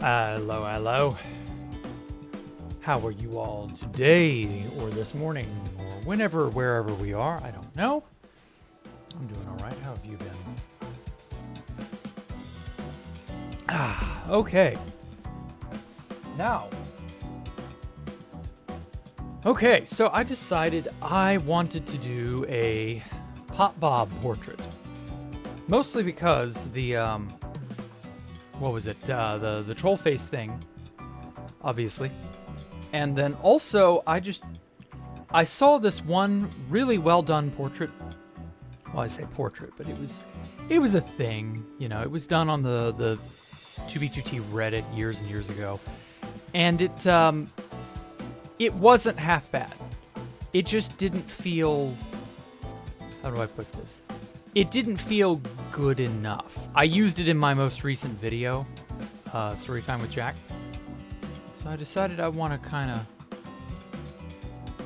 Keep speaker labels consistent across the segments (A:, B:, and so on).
A: Hello, hello. How are you all today, or this morning, or whenever, wherever we are? I don't know. I'm doing all right. How have you been? Okay. Now. Okay, so I decided I wanted to do a Popbob portrait. Mostly because the, what was it? The troll face thing, obviously. And then also, I saw this one really well done portrait. Well, I say portrait, but it was a thing, you know. It was done on the 2B2T Reddit years and years ago, and it wasn't half bad. It just didn't feel, how do I put this? It didn't feel good enough. I used it in my most recent video, Storytime with Jack. So I decided I want to kind of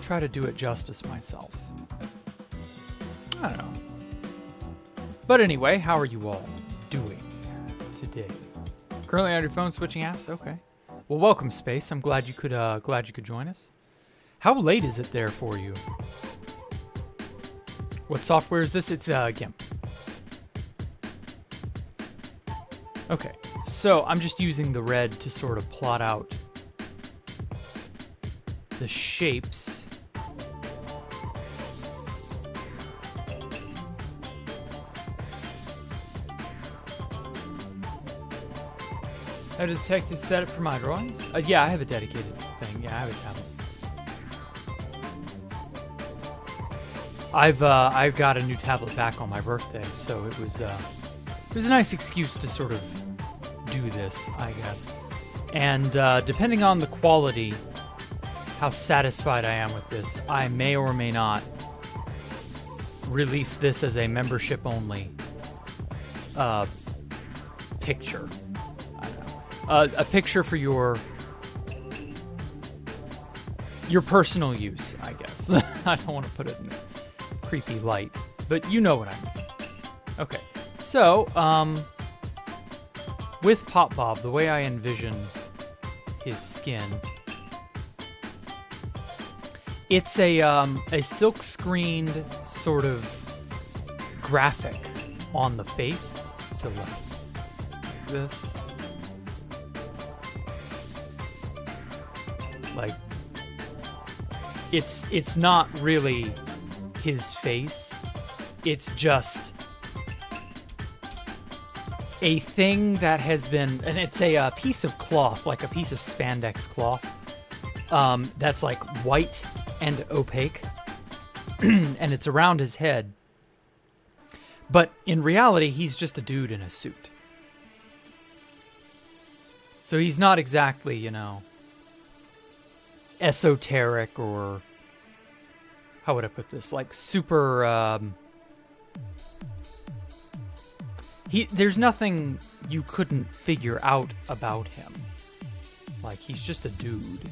A: try to do it justice myself. I don't know. But anyway, how are you all doing today? Currently on your phone switching apps? Okay. Well, welcome, Space. I'm glad you could join us. How late is it there for you? What software is this? It's GIMP. Okay, so I'm just using the red to sort of plot out the shapes. How to detect a setup for my drawings? Yeah, I have a dedicated thing. Yeah, I have a tablet. I've got a new tablet back on my birthday, so it was a nice excuse to sort of do this, I guess. And depending on the quality, how satisfied I am with this, I may or may not release this as a membership-only picture. I don't know. A picture for your personal use, I guess. I don't want to put it in a creepy light, but you know what I mean. Okay, so with Popbob, the way I envision his skin, it's a silk-screened sort of graphic on the face. So like this, like it's not really his face. It's just a thing that has been, and it's a piece of cloth, like a piece of spandex cloth, that's like white and opaque, and it's around his head. But in reality, he's just a dude in a suit. So he's not exactly, you know, esoteric or, how would I put this, like super, there's nothing you couldn't figure out about him. Like, he's just a dude.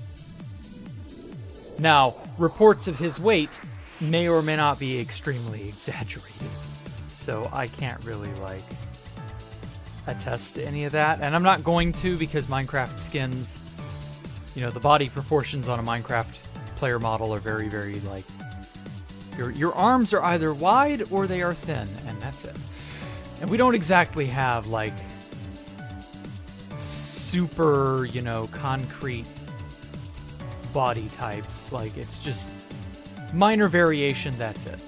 A: Now, reports of his weight may or may not be extremely exaggerated. So I can't really, like, attest to any of that. And I'm not going to, because Minecraft skins, you know, the body proportions on a Minecraft player model are very, very, like, your arms are either wide or they are thin, and that's it. And we don't exactly have, like, super, you know, concrete body types. Like, it's just minor variation, that's it.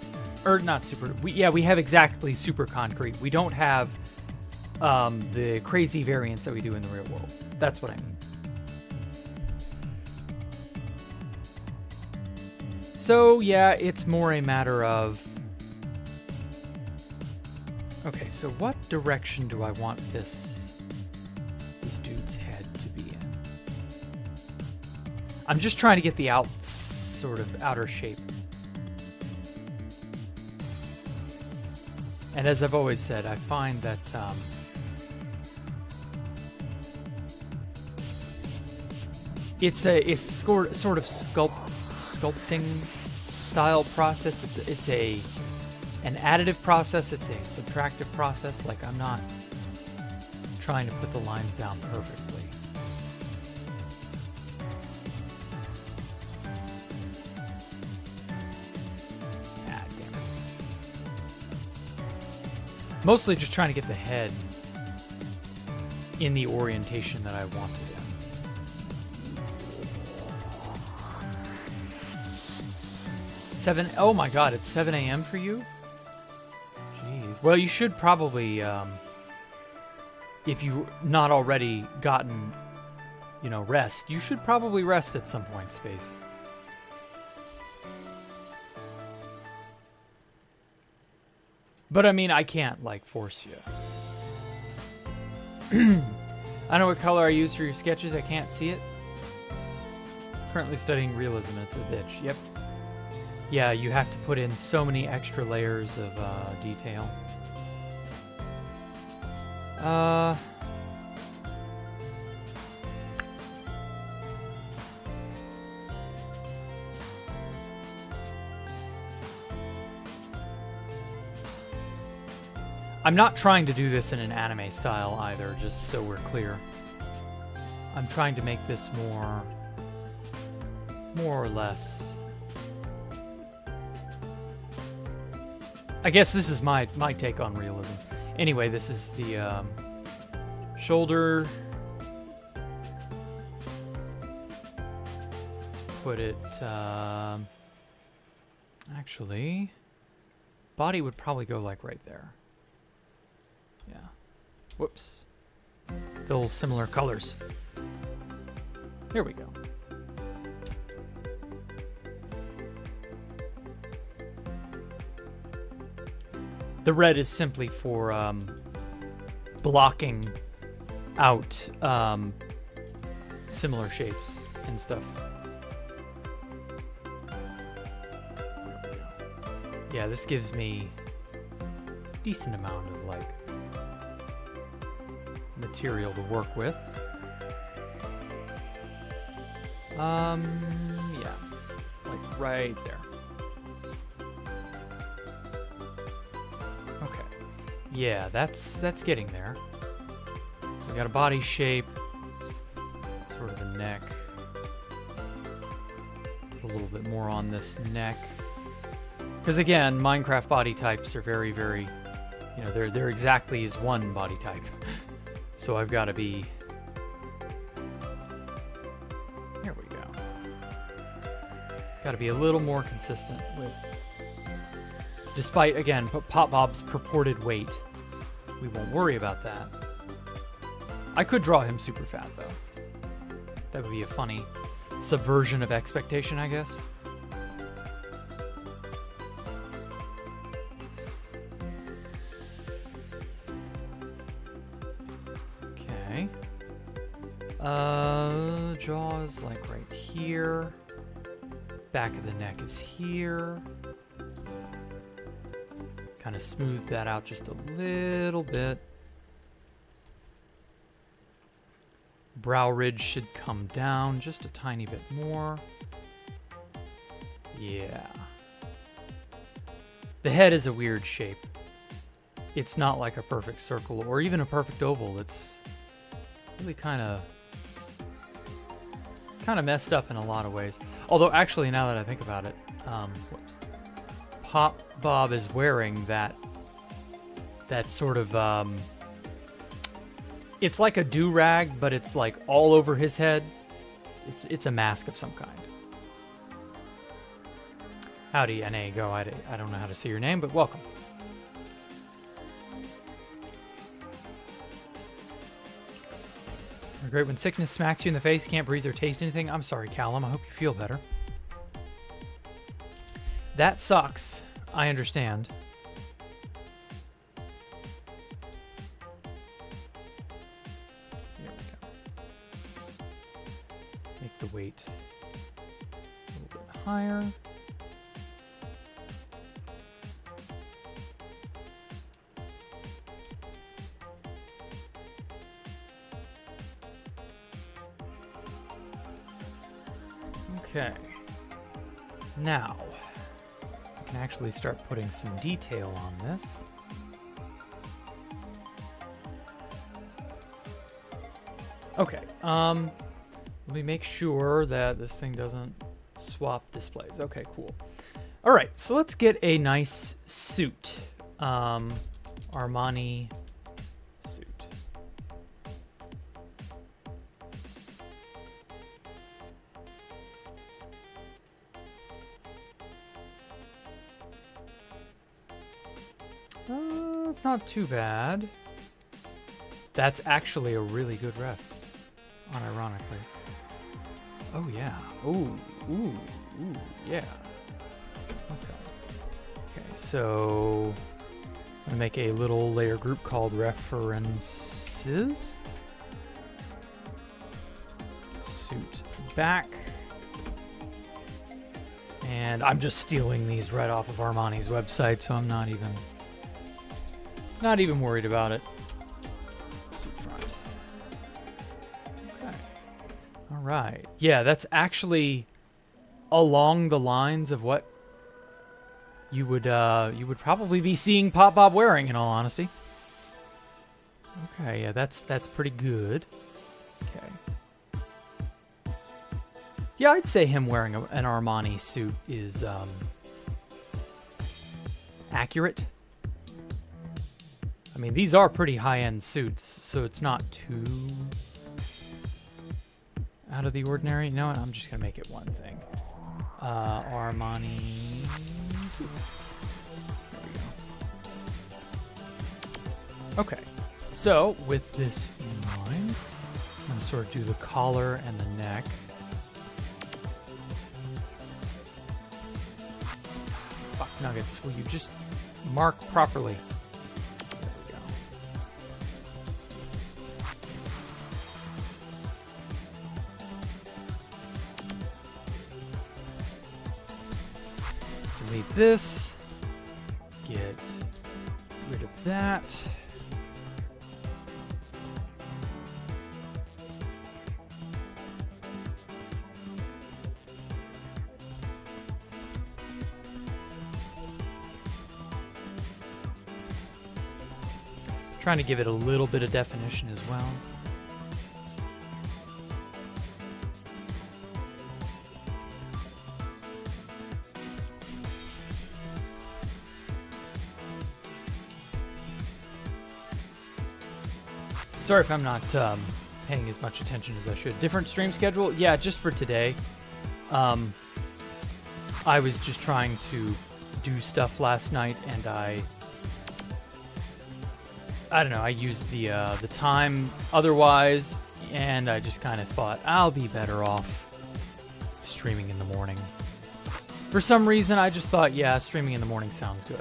A: Or not super, we have exactly super concrete. We don't have the crazy variants that we do in the real world. That's what I mean. So, yeah, it's more a matter of, okay, so what direction do I want this dude's head to be in? I'm just trying to get the sort of outer shape. And as I've always said, I find that it's sort of sculpting style process. It's an additive process. It's a subtractive process. Like, I'm not trying to put the lines down perfectly. Mostly just trying to get the head in the orientation that I wanted in. Oh my god, it's 7 a.m. for you? Jeez. Well, you should probably, if you've not already gotten, you know, rest, you should probably rest at some point, Space. But I mean, I can't, like, force you. I know what color I use for your sketches. I can't see it. Currently studying realism. It's a bitch. Yep. Yeah, you have to put in so many extra layers of detail. I'm not trying to do this in an anime style either, just so we're clear. I'm trying to make this more or less. I guess this is my take on realism. Anyway, this is the shoulder. Put it, actually, body would probably go like right there. Yeah. Whoops. They're similar colors. Here we go. The red is simply for blocking out similar shapes and stuff. Yeah, this gives me a decent amount of like material to work with. Yeah, like right there. Okay. Yeah, that's getting there. So we got a body shape, sort of a neck. A little bit more on this neck. Because again, Minecraft body types are very, very, you know, they're exactly as one body type. So I've got to be. There we go. Got to be a little more consistent with. Despite, again, Popbob's purported weight, we won't worry about that. I could draw him super fat, though. That would be a funny subversion of expectation, I guess. Okay. Jaws like right here. Back of the neck is here. Kind of smooth that out just a little bit. Brow ridge should come down just a tiny bit more. Yeah. The head is a weird shape. It's not like a perfect circle or even a perfect oval. It's really kind of messed up in a lot of ways. Although actually, now that I think about it, whoops. Popbob is wearing that sort of, it's like a do-rag, but it's like all over his head. It's a mask of some kind. Howdy, NA, go. I don't know how to say your name, but welcome. Great, when sickness smacks you in the face, you can't breathe or taste anything. I'm sorry, Callum. I hope you feel better. That sucks. I understand. There we go. Make the weight a little bit higher. Okay. Now, I can actually start putting some detail on this. Okay, let me make sure that this thing doesn't swap displays. Okay, cool. All right, so let's get a nice suit. Armani suit. It's not too bad. That's actually a really good ref, unironically. Oh yeah. Ooh, yeah. Okay, so I'm gonna make a little layer group called references. Suit back. And I'm just stealing these right off of Armani's website, so I'm not even worried about it. Suit front. Okay. All right. Yeah, that's actually along the lines of what you would probably be seeing Popbob wearing, in all honesty. Okay, yeah, that's pretty good. Okay. Yeah, I'd say him wearing an Armani suit is accurate. I mean, these are pretty high-end suits, so it's not too out of the ordinary. You know what? I'm just gonna make it one thing. Armani suit. There we go. Okay, so with this in mind, I'm gonna sort of do the collar and the neck. Fuck nuggets, will you just mark properly? There we go. Delete this. Get rid of that. Trying to give it a little bit of definition as well. Sorry if I'm not paying as much attention as I should. Different stream schedule? Yeah, just for today. I was just trying to do stuff last night, and I don't know, I used the time otherwise, and I just kind of thought I'll be better off streaming in the morning. For some reason, I just thought, yeah, streaming in the morning sounds good.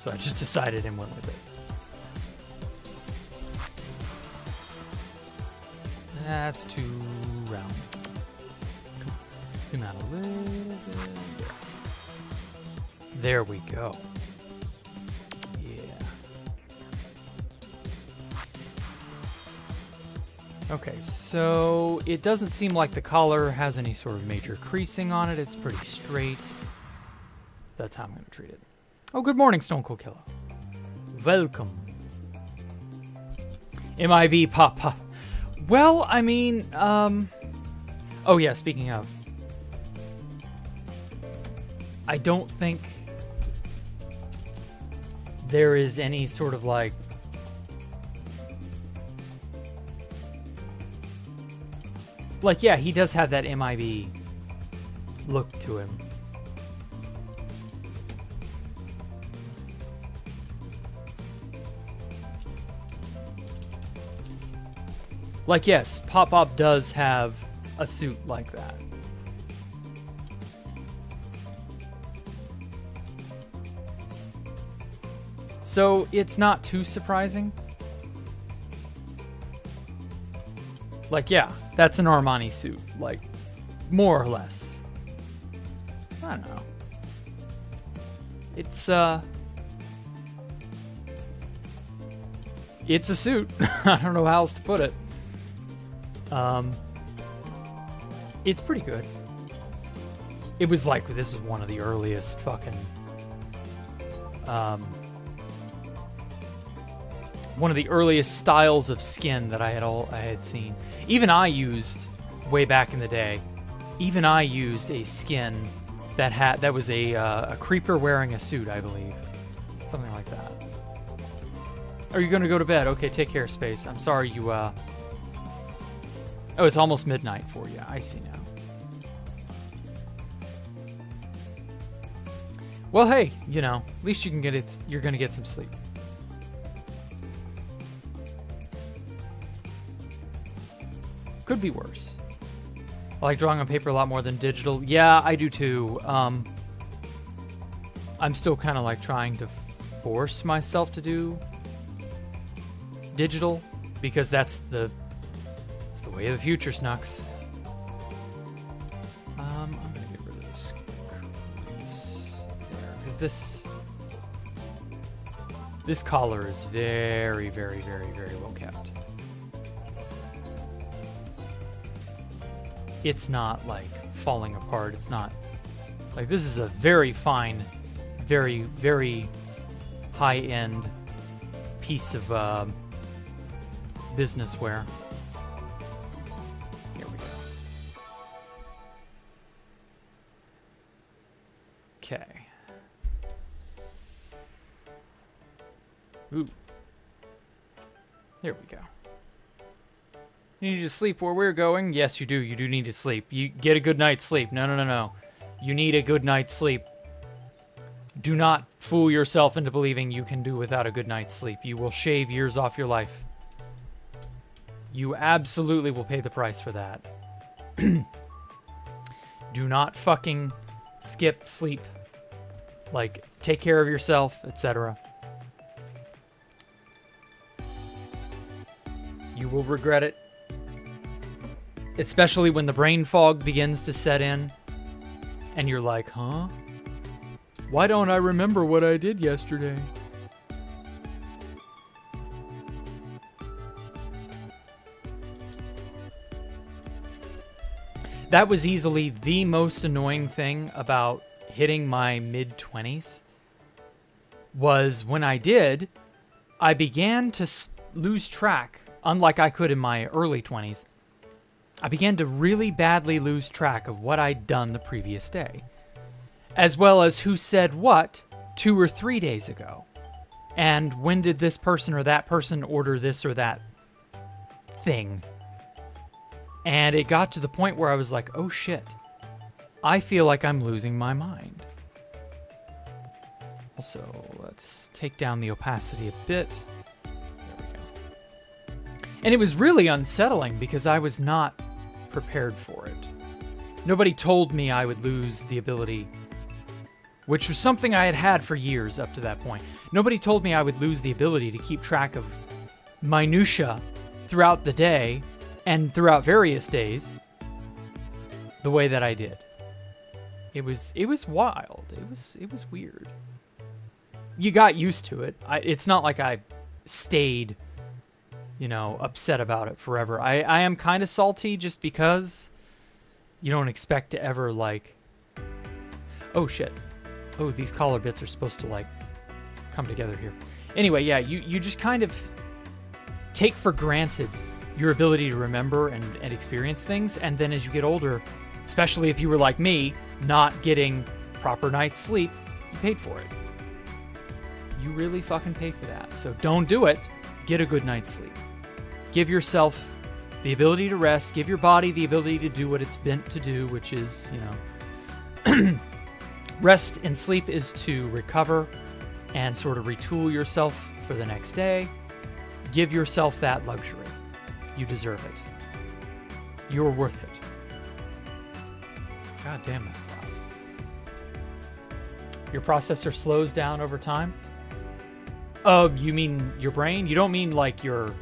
A: So I just decided and went with it. That's too round. Come on, zoom out a little bit. There we go. Okay, so it doesn't seem like the collar has any sort of major creasing on it. It's pretty straight. That's how I'm going to treat it. Oh, good morning, Stone Cold Killer. Welcome. MIB Pop. Well, I mean, oh yeah, speaking of. I don't think there is any sort of like yeah, he does have that MIB look to him. Like, yes, Popbob does have a suit like that. So it's not too surprising. Like, yeah, that's an Armani suit, like, more or less. I don't know. It's a suit. I don't know how else to put it. It's pretty good. It was like, this is one of the earliest fucking, one of the earliest styles of skin that I had seen. Even I used, way back in the day, even I used a skin that was a creeper wearing a suit, I believe. Something like that. Are you gonna go to bed? Okay, take care, Space. I'm sorry you, Oh, it's almost midnight for you. I see now. Well, hey, you know, at least you can get it. You're gonna get some sleep. Could be worse. I like drawing on paper a lot more than digital. Yeah, I do too. I'm still kind of like trying to force myself to do digital because that's the way of the future, Snux. I'm gonna get rid of this crease there because this collar is very, very, very, very well kept. It's not like falling apart. It's not like this is a very fine, very, very high-end piece of business wear. Here we go. Okay. Ooh. There we go. You need to sleep where we're going? Yes, you do. You do need to sleep. You get a good night's sleep. No, no, no, no. You need a good night's sleep. Do not fool yourself into believing you can do without a good night's sleep. You will shave years off your life. You absolutely will pay the price for that. Do not fucking skip sleep. Like, take care of yourself, etc. You will regret it. Especially when the brain fog begins to set in. And you're like, huh? Why don't I remember what I did yesterday? That was easily the most annoying thing about hitting my mid-20s. Was when I did, I began to lose track, unlike I could in my early 20s. I began to really badly lose track of what I'd done the previous day, as well as who said what 2 or 3 days ago, and when did this person or that person order this or that thing. And it got to the point where I was like, oh shit, I feel like I'm losing my mind. Also, let's take down the opacity a bit. There we go. And it was really unsettling because I was not prepared for it. Nobody told me I would lose the ability, which was something I had had for years up to that point. Nobody told me I would lose the ability to keep track of minutia throughout the day and throughout various days the way that I did. It was wild. It was weird. You got used to it. It's not like I stayed, you know, upset about it forever. I am kind of salty just because you don't expect to ever, like... Oh, shit. Oh, these collar bits are supposed to, like, come together here. Anyway, yeah, you just kind of take for granted your ability to remember and experience things, and then as you get older, especially if you were like me, not getting proper night's sleep, you paid for it. You really fucking pay for that. So don't do it. Get a good night's sleep. Give yourself the ability to rest. Give your body the ability to do what it's meant to do, which is, you know, rest and sleep is to recover and sort of retool yourself for the next day. Give yourself that luxury. You deserve it. You're worth it. God damn, that's loud. Your processor slows down over time? Oh, you mean your brain? You don't mean like your...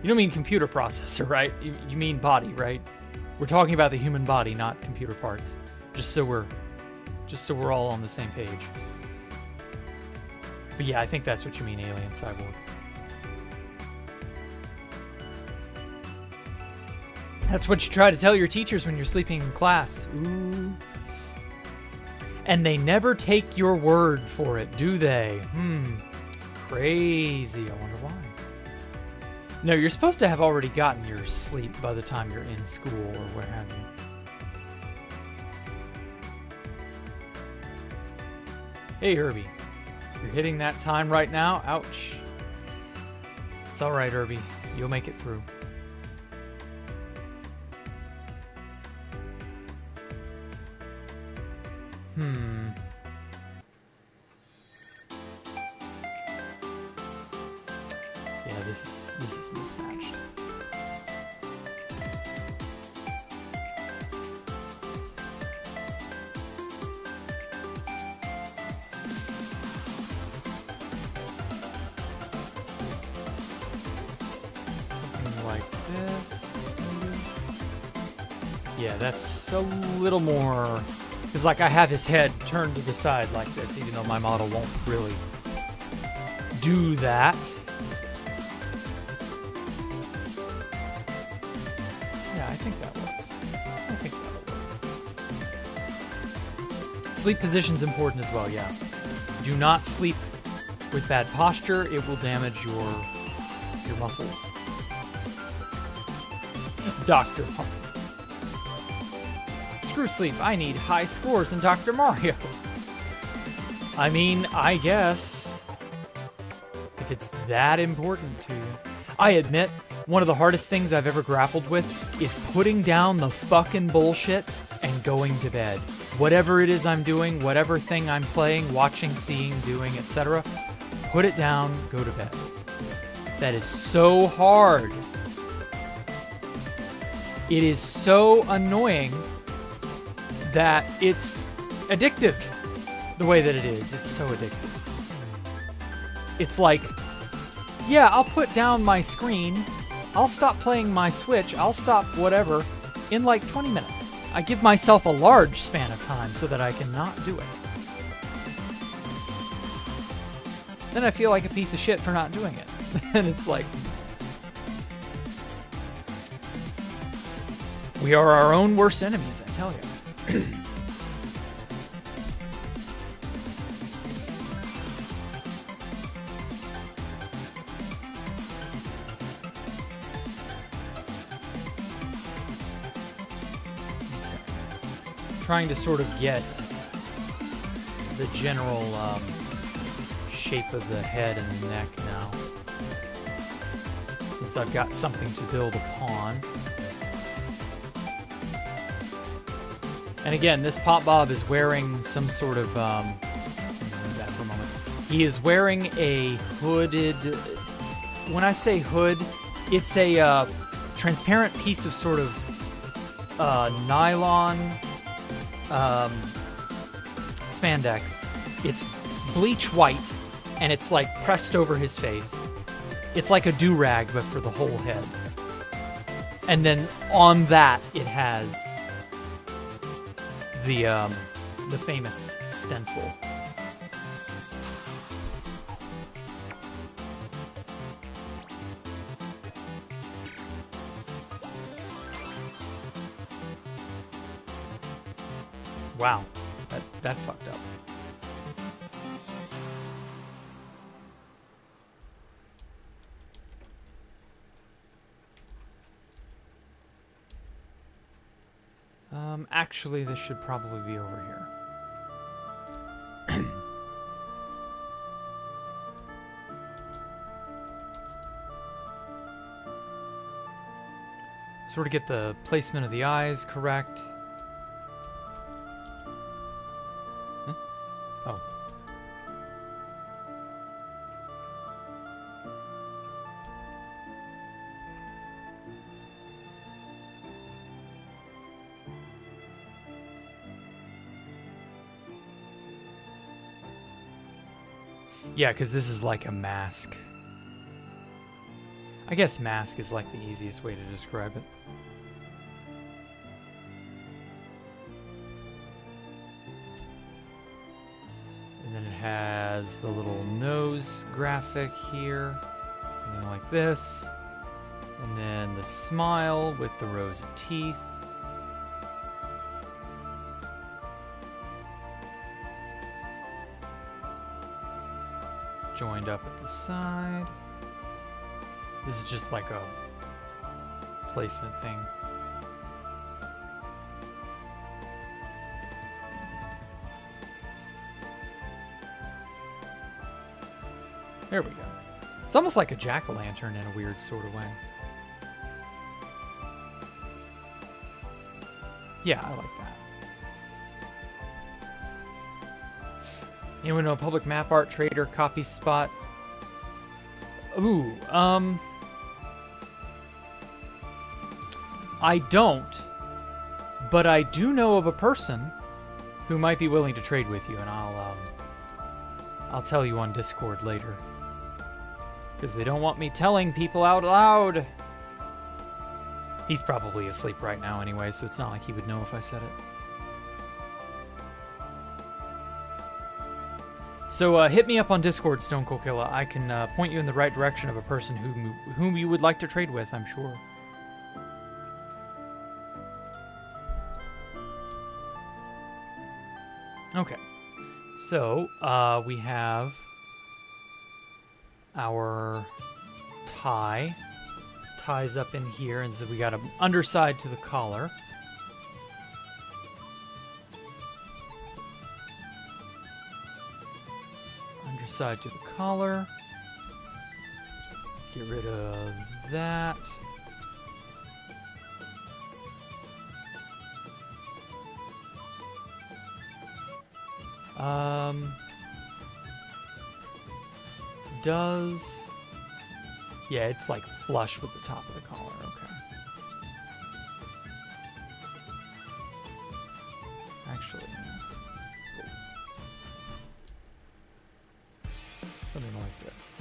A: You don't mean computer processor, right? You mean body, right? We're talking about the human body, not computer parts. Just so we're all on the same page. But yeah, I think that's what you mean, alien cyborg. That's what you try to tell your teachers when you're sleeping in class. Ooh. And they never take your word for it, do they? Crazy. I wonder why. No, you're supposed to have already gotten your sleep by the time you're in school or what have you. Hey, Herbie. You're hitting that time right now? Ouch. It's all right, Irby. You'll make it through. Yeah, this is mismatched. Something like this, maybe? Yeah, that's a little more... Because, like, I have his head turned to the side like this, even though my model won't really do that. Yeah, I think that works. I think that'll work. Sleep position's important as well, yeah. Do not sleep with bad posture. It will damage your muscles. Dr. Parker. Screw sleep. I need high scores in Dr. Mario. I mean, I guess. If it's that important to you. I admit, one of the hardest things I've ever grappled with is putting down the fucking bullshit and going to bed. Whatever it is I'm doing, whatever thing I'm playing, watching, seeing, doing, etc. Put it down, go to bed. That is so hard. It is so annoying that it's addictive the way that it is. It's so addictive. It's like, yeah, I'll put down my screen, I'll stop playing my Switch, I'll stop whatever in like 20 minutes. I give myself a large span of time so that I can not do it. Then I feel like a piece of shit for not doing it. And it's like, we are our own worst enemies, I tell you. Trying to sort of get the general shape of the head and the neck now, since I've got something to build upon. And again, this Popbob is wearing some sort of, leave that for a moment. He is wearing a hooded, when I say hood, it's a transparent piece of sort of nylon spandex. It's bleach white, and it's like pressed over his face. It's like a do-rag, but for the whole head. And then on that, it has the famous stencil. Wow, that fucked up. Actually, this should probably be over here. Sort of get the placement of the eyes correct. Huh? Oh. Yeah, because this is like a mask. I guess mask is like the easiest way to describe it. And then it has the little nose graphic here, something like this. And then the smile with the rows of teeth. Joined up at the side. This is just like a placement thing. There we go. It's almost like a jack-o'-lantern in a weird sort of way. Yeah, I like that. Anyone know a public map art trader copy spot? Ooh, I don't, but I do know of a person who might be willing to trade with you, and I'll tell you on Discord later. Because they don't want me telling people out loud. He's probably asleep right now anyway, so it's not like he would know if I said it. So hit me up on Discord, Stone Cold Killer. I can point you in the right direction of a person whom you would like to trade with, I'm sure. Okay, so we have our tie. Ties up in here, and so we got an underside to the collar. Underside to the collar. Get rid of that. Yeah, it's like flush with the top of the collar, okay. Actually, something like this.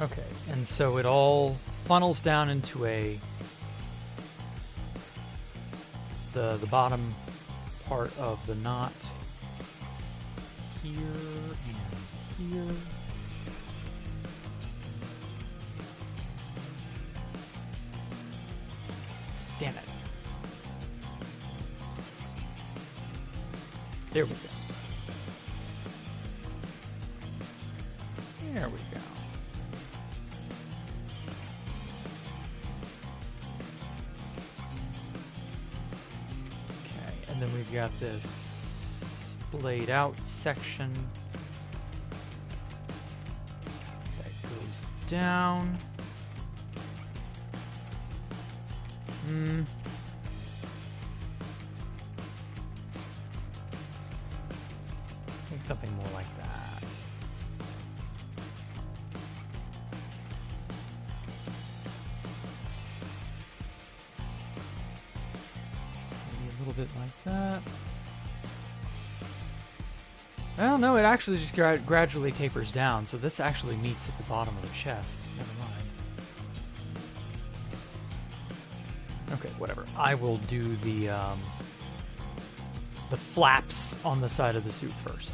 A: Okay, and so it all funnels down into the bottom part of the knot here and here. Damn it. There we go. There we go. And then we've got this splayed out section that goes down. I think something more like that. A little bit like that. Well, no, it actually just gradually tapers down, so this actually meets at the bottom of the chest. Never mind. Okay, whatever. I will do the flaps on the side of the suit first.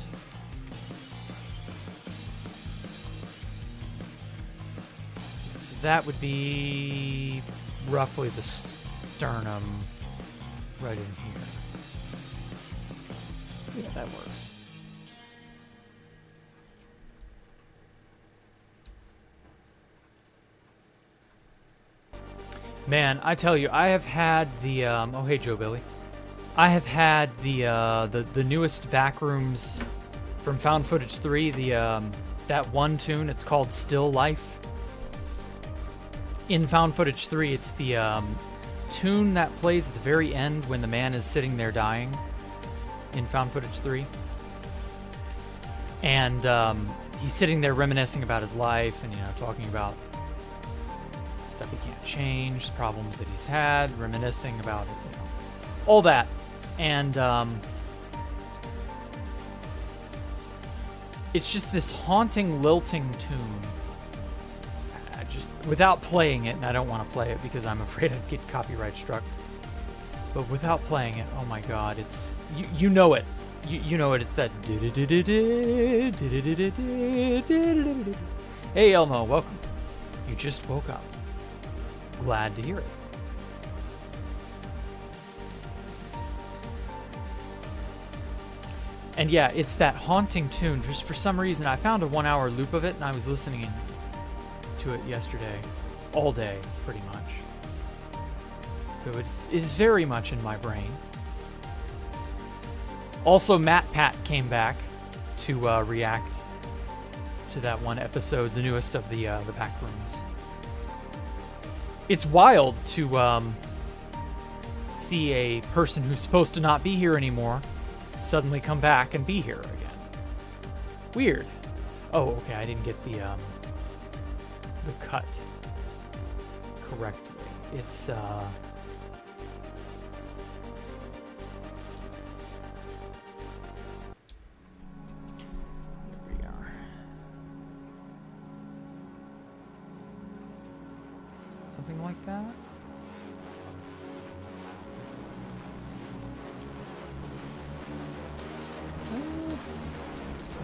A: So that would be roughly the sternum. Right in here. Yeah, that works. Man, I tell you, I have had the oh hey Joe Billy. I have had the newest Backrooms from Found Footage 3, that one tune, it's called Still Life. In Found Footage 3, it's the tune that plays at the very end when the man is sitting there dying in Found Footage 3. And he's sitting there reminiscing about his life and, talking about stuff he can't change, problems that he's had, reminiscing about it, all that. And it's just this haunting, lilting tune. Just without playing it, and I don't want to play it because I'm afraid I'd get copyright struck. But without playing it, oh my god, it's you know it. You know it. It's that. Hey Elmo, welcome. You just woke up. Glad to hear it. And yeah, it's that haunting tune. Just for some reason, I found a 1-hour loop of it, and I was listening to it yesterday, all day, pretty much. So it's very much in my brain. Also, Matt Pat came back to react to that one episode, the newest of the Backrooms. It's wild to see a person who's supposed to not be here anymore suddenly come back and be here again. Weird. Oh, okay, I didn't get the cut correctly. It's there we are. Something like that.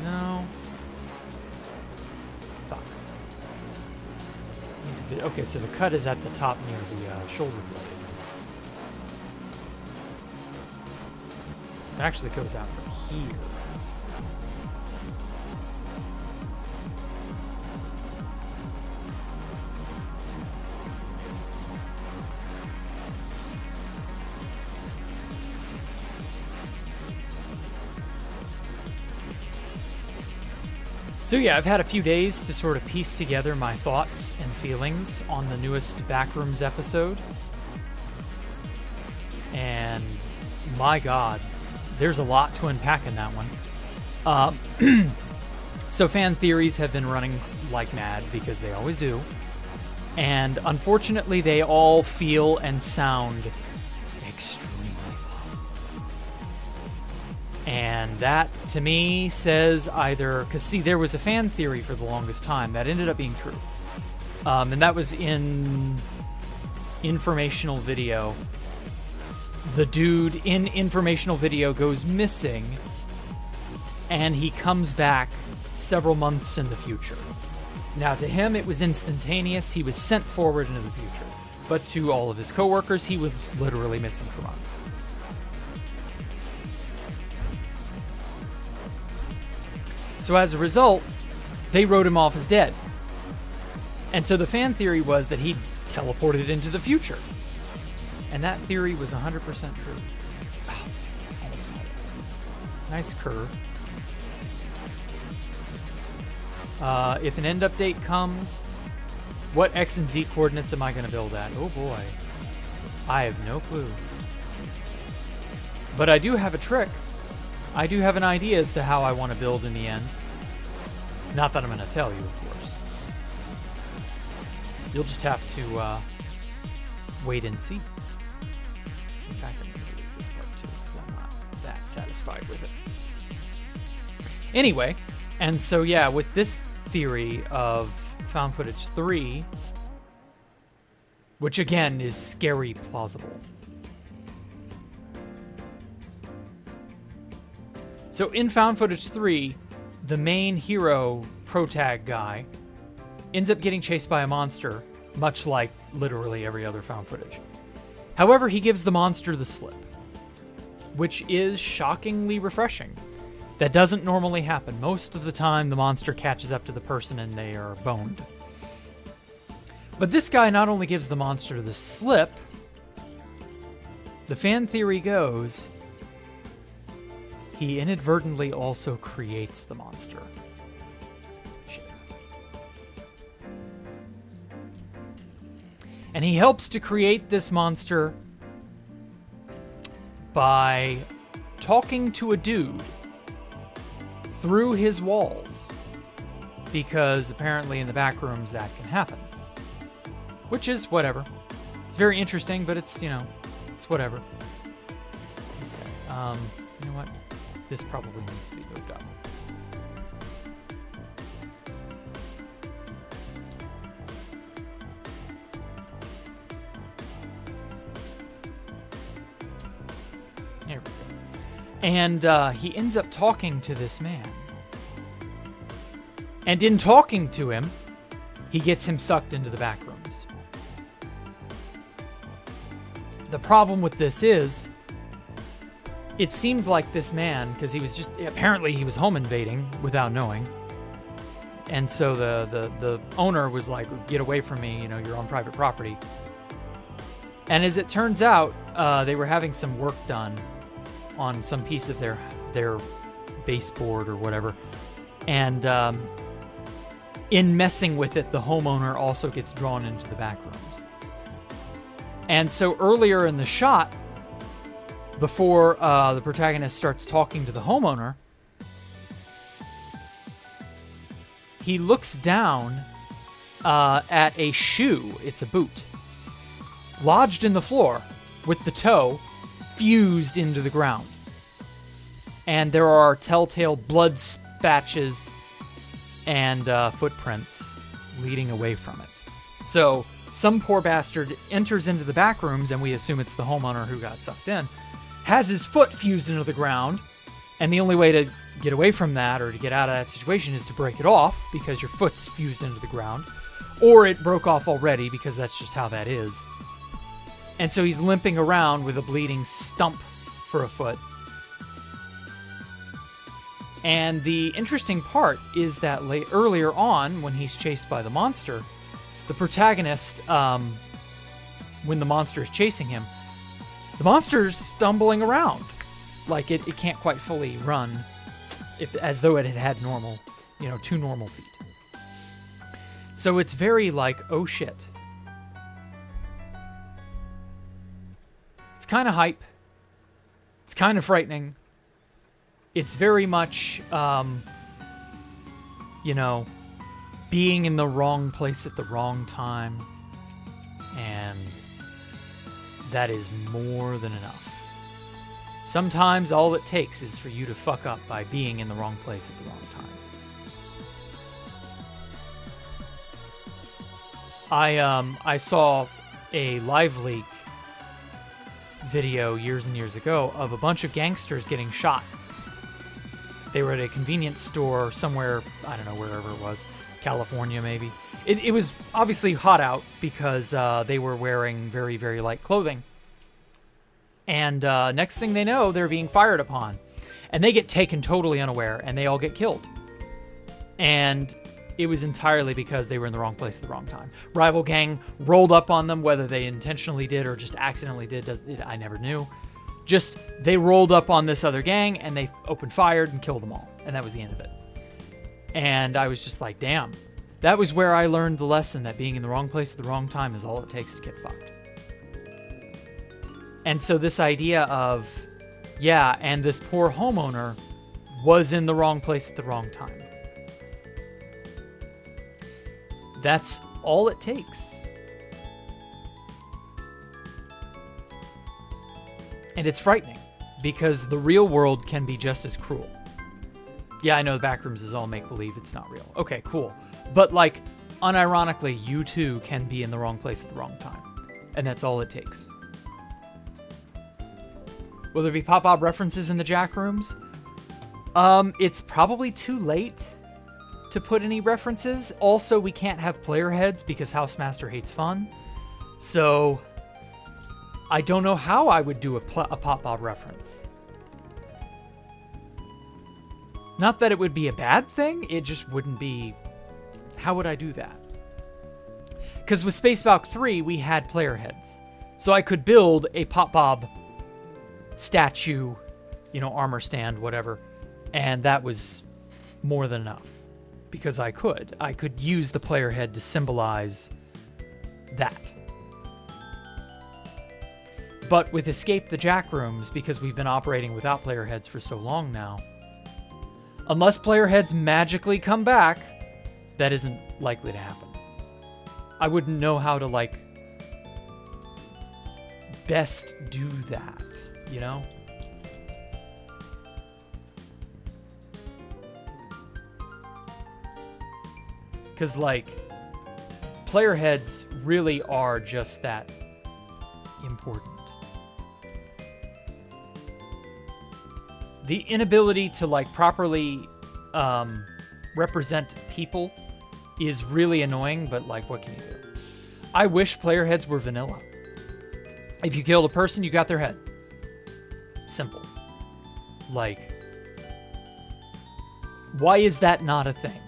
A: No. Fuck. Okay, so the cut is at the top near the shoulder blade. It actually goes out from here. So yeah, I've had a few days to sort of piece together my thoughts and feelings on the newest Backrooms episode. And my God, there's a lot to unpack in that one. So fan theories have been running like mad, because they always do. And unfortunately, they all feel and sound extremely plausible. And that, to me, says either... Because, see, there was a fan theory for the longest time that ended up being true. And that was in informational video. The dude in informational video goes missing, and he comes back several months in the future. Now, to him, it was instantaneous. He was sent forward into the future. But to all of his coworkers, he was literally missing for months. So as a result, they wrote him off as dead. And so the fan theory was that he teleported into the future. And that theory was 100% true. Oh, almost had it. Nice curve. If an end update comes, what X and Z coordinates am I going to build at? Oh boy. I have no clue. But I do have a trick. I do have an idea as to how I want to build in the end. Not that I'm going to tell you, of course. You'll just have to wait and see. In fact, I'm going to delete this part too, because I'm not that satisfied with it. Anyway, and so yeah, with this theory of found footage 3, which again is scary plausible. So in found footage 3, the main hero protag guy ends up getting chased by a monster, much like literally every other found footage. However, he gives the monster the slip, which is shockingly refreshing. That doesn't normally happen. Most of the time, the monster catches up to the person and they are boned. But this guy not only gives the monster the slip, the fan theory goes, he inadvertently also creates the monster. Shit. And he helps to create this monster by talking to a dude through his walls, because apparently in the back rooms that can happen. Which is whatever. It's very interesting, but it's, you know, it's whatever. Okay. You know what? This probably needs to be moved up. There we go. And he ends up talking to this man. And in talking to him, he gets him sucked into the back rooms. The problem with this is, it seemed like this man, because apparently he was home invading without knowing. And so the owner was like, get away from me, you're on private property. And as it turns out, they were having some work done on some piece of their baseboard or whatever. And in messing with it, the homeowner also gets drawn into the back rooms. And so earlier in the shot, before the protagonist starts talking to the homeowner, he looks down at a shoe. It's a boot. Lodged in the floor with the toe fused into the ground. And there are telltale blood spatches and footprints leading away from it. So some poor bastard enters into the back rooms, and we assume it's the homeowner who got sucked in, has his foot fused into the ground, and the only way to get away from that or to get out of that situation is to break it off because your foot's fused into the ground, or it broke off already because that's just how that is. And so he's limping around with a bleeding stump for a foot. And the interesting part is that earlier on, when he's chased by the monster, the protagonist, when the monster is chasing him, the monster's stumbling around. Like it can't quite fully run, as though it had normal, 2 normal feet. So it's very like, oh shit. It's kind of hype. It's kind of frightening. It's very much, being in the wrong place at the wrong time. And that is more than enough. Sometimes all it takes is for you to fuck up by being in the wrong place at the wrong time. I saw a live leak video years and years ago of a bunch of gangsters getting shot. They were at a convenience store somewhere, I don't know, wherever it was, California maybe. It was obviously hot out because they were wearing very, very light clothing. And next thing they know, they're being fired upon. And they get taken totally unaware, and they all get killed. And it was entirely because they were in the wrong place at the wrong time. Rival gang rolled up on them, whether they intentionally did or just accidentally did, I never knew. Just, they rolled up on this other gang, and they opened fire and killed them all. And that was the end of it. And I was just like, damn. That was where I learned the lesson that being in the wrong place at the wrong time is all it takes to get fucked. And so this idea of, yeah, and this poor homeowner was in the wrong place at the wrong time. That's all it takes. And it's frightening because the real world can be just as cruel. Yeah, I know the Backrooms is all make-believe. It's not real. Okay, cool. But, like, unironically, you too can be in the wrong place at the wrong time. And that's all it takes. Will there be Popbob references in the Jackrooms? It's probably too late to put any references. Also, we can't have player heads because Housemaster hates fun. So, I don't know how I would do a Popbob reference. Not that it would be a bad thing, it just wouldn't be... How would I do that? Because with Space Valk 3, we had player heads. So I could build a Popbob statue, armor stand, whatever. And that was more than enough. Because I could. I could use the player head to symbolize that. But with Escape the Jackrooms, because we've been operating without player heads for so long now, unless player heads magically come back, that isn't likely to happen. I wouldn't know how to, best do that, Because, player heads really are just that important. The inability to, properly represent people is really annoying, but, what can you do? I wish player heads were vanilla. If you killed a person, you got their head. Simple. Like, why is that not a thing?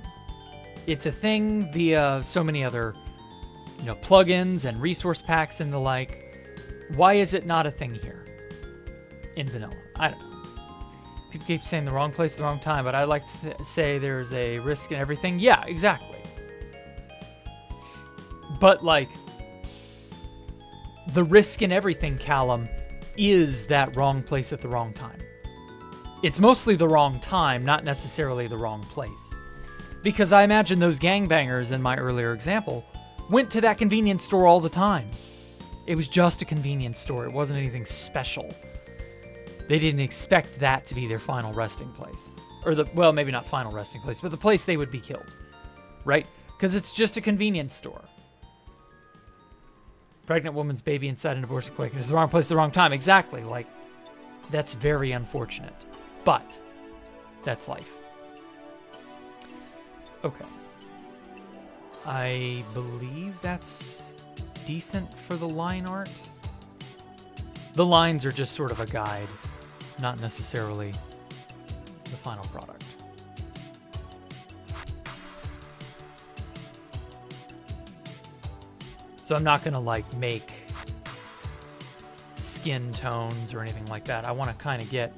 A: It's a thing via so many other, plugins and resource packs and the like. Why is it not a thing here in vanilla? I don't know. People keep saying the wrong place at the wrong time, but I like to say there's a risk in everything. Yeah, exactly. But, like, the risk in everything, Callum, is that wrong place at the wrong time. It's mostly the wrong time, not necessarily the wrong place. Because I imagine those gangbangers in my earlier example went to that convenience store all the time. It was just a convenience store. It wasn't anything special. They didn't expect that to be their final resting place. Or maybe not final resting place, but the place they would be killed. Right? Because it's just a convenience store. Pregnant woman's baby inside an abortion clinic. It's the wrong place at the wrong time. Exactly. Like, that's very unfortunate. But that's life. Okay. I believe that's decent for the line art. The lines are just sort of a guide, not necessarily the final product. So I'm not going to like make skin tones or anything like that. I want to kind of get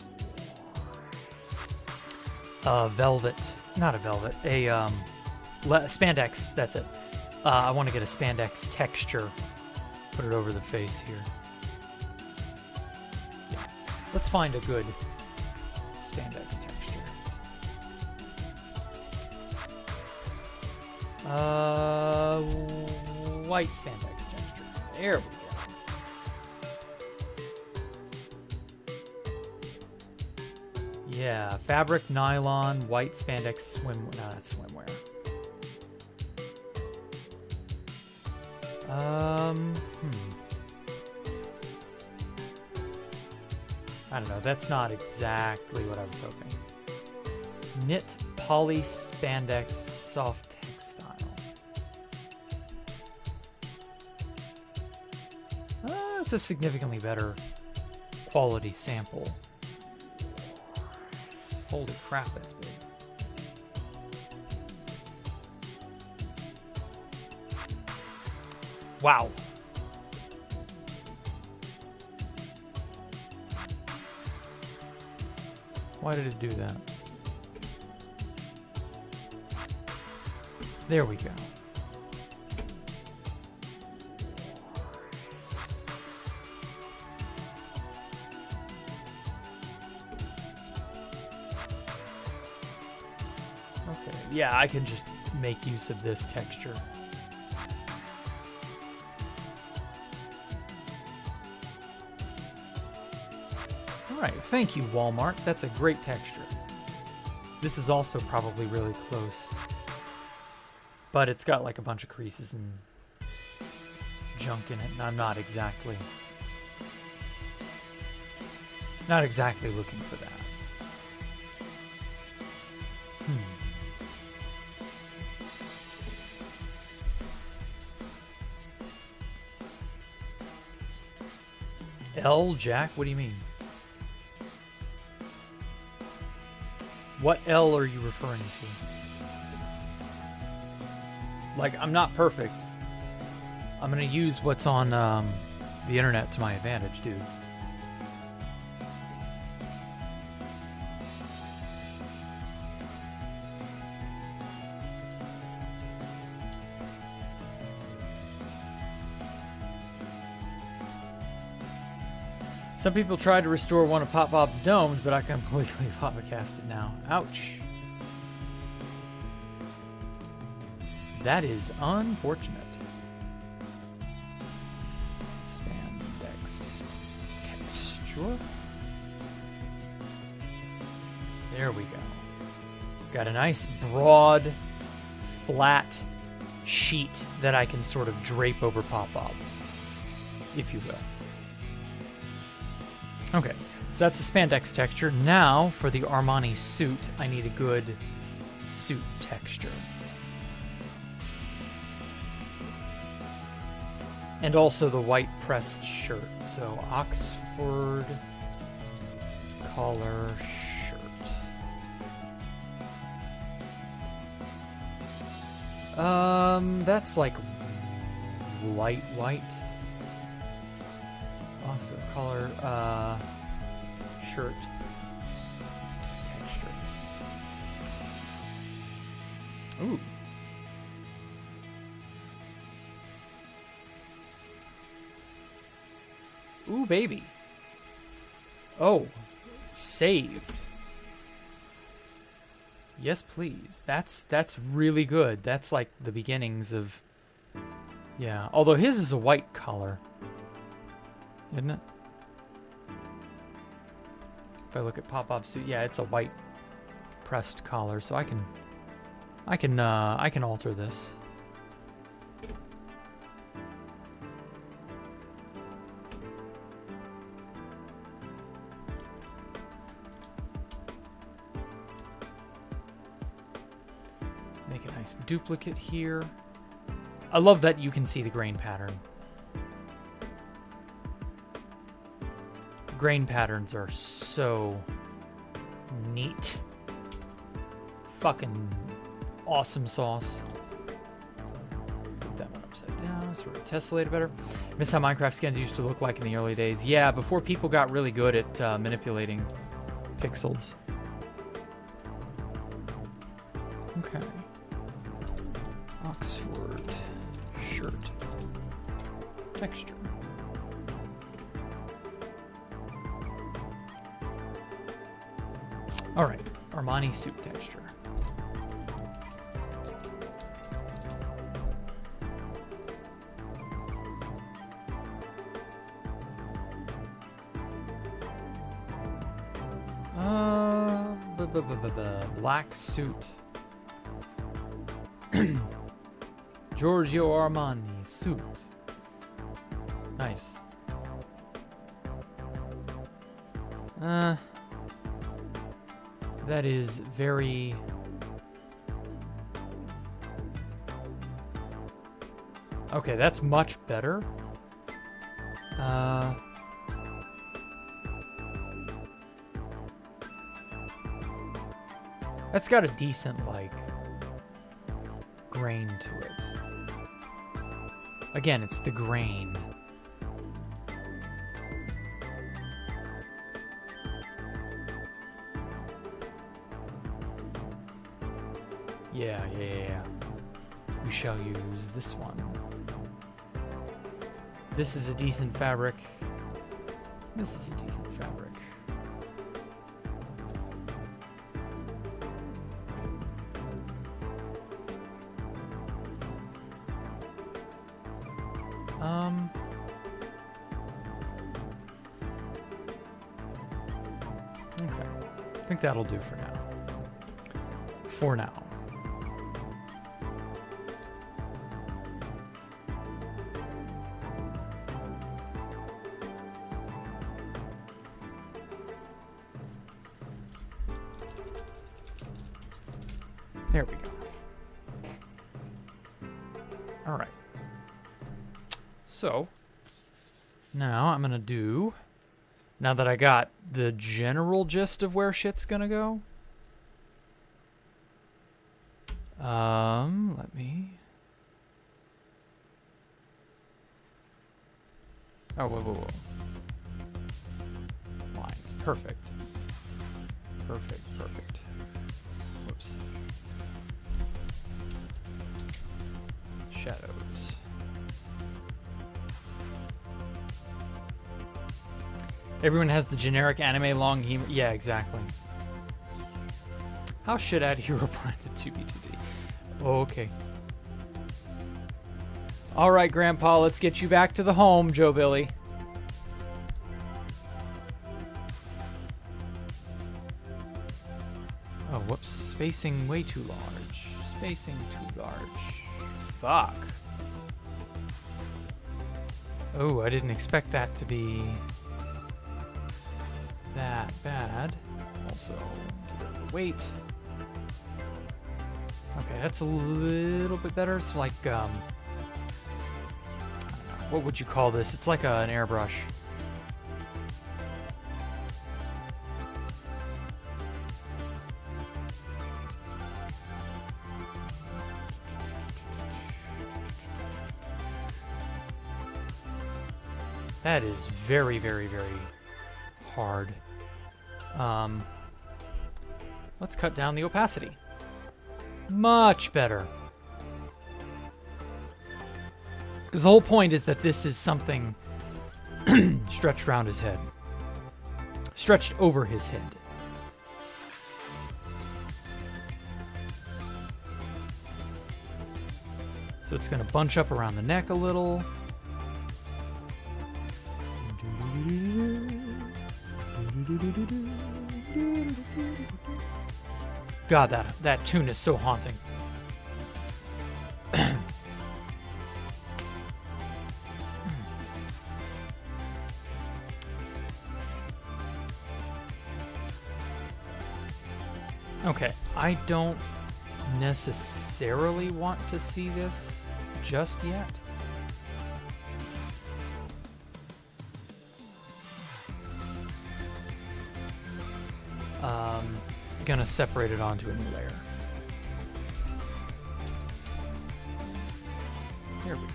A: a spandex, that's it. I want to get a spandex texture, put it over the face here. Yeah. Let's find a good spandex texture. White spandex texture. There we go. Yeah, fabric, nylon, white spandex, that's swimwear. I don't know, that's not exactly what I was hoping. Knit poly spandex soft textile. It's a significantly better quality sample. Holy crap, that's big. Wow. Why did it do that? There we go. Okay, yeah, I can just make use of this texture. Alright, thank you, Walmart. That's a great texture. This is also probably really close. But it's got like a bunch of creases and junk in it, and I'm not exactly looking for that. L, Jack? What do you mean? What L are you referring to? Like, I'm not perfect. I'm gonna use what's on the internet to my advantage, dude. Some people tried to restore one of Popbob's domes, but I completely flabbergasted now. Ouch. That is unfortunate. Spandex texture. There we go. Got a nice broad, flat sheet that I can sort of drape over Popbob, if you will. Okay, so that's the spandex texture. Now, for the Armani suit, I need a good suit texture. And also the white pressed shirt. So, Oxford collar That's like light white. Also color, shirt. Texture. Ooh. Ooh, baby. Oh, saved. Yes, please. That's really good. That's like the beginnings of... Yeah, although his is a white collar. Isn't it? If I look at Popbob's suit, yeah, it's a white pressed collar, so I can alter this. Make a nice duplicate here. I love that you can see the grain pattern. Grain patterns are so neat. Fucking awesome sauce. Put that one upside down so we're tessellated better. Miss how Minecraft skins used to look like in the early days. Yeah, before people got really good at manipulating pixels. Okay. Oxford shirt texture. All right, Armani suit texture. Black suit. Giorgio Armani suit. Nice. That is very... Okay, that's much better. That's got a decent, like, grain to it. Again, it's the grain. Yeah. We shall use this one. This is a decent fabric. This is a decent fabric. Okay. I think that'll do for now. For now. There we go. All right. So, now I'm going to do, now that I got the general gist of where shit's going to go, let me, oh, whoa. Lines, perfect. Perfect. Whoops. Shadows. Everyone has the generic anime long humor. Yeah, exactly. How should I do reply to 2B2D? Okay. All right, Grandpa, let's get you back to the home, Joe Billy. Oh, whoops. Spacing way too large. Spacing too large. Fuck. Oh, I didn't expect that to be that bad. Also, get rid of the weight. Okay, that's a little bit better. It's like, I don't know, what would you call this? It's like an airbrush. That is very, very, very hard. Let's cut down the opacity. Much better. Because the whole point is that this is something stretched around his head. Stretched over his head. So it's going to bunch up around the neck a little. God, that tune is so haunting. Okay, I don't necessarily want to see this just yet. Gonna separate it onto a new layer. Here we go.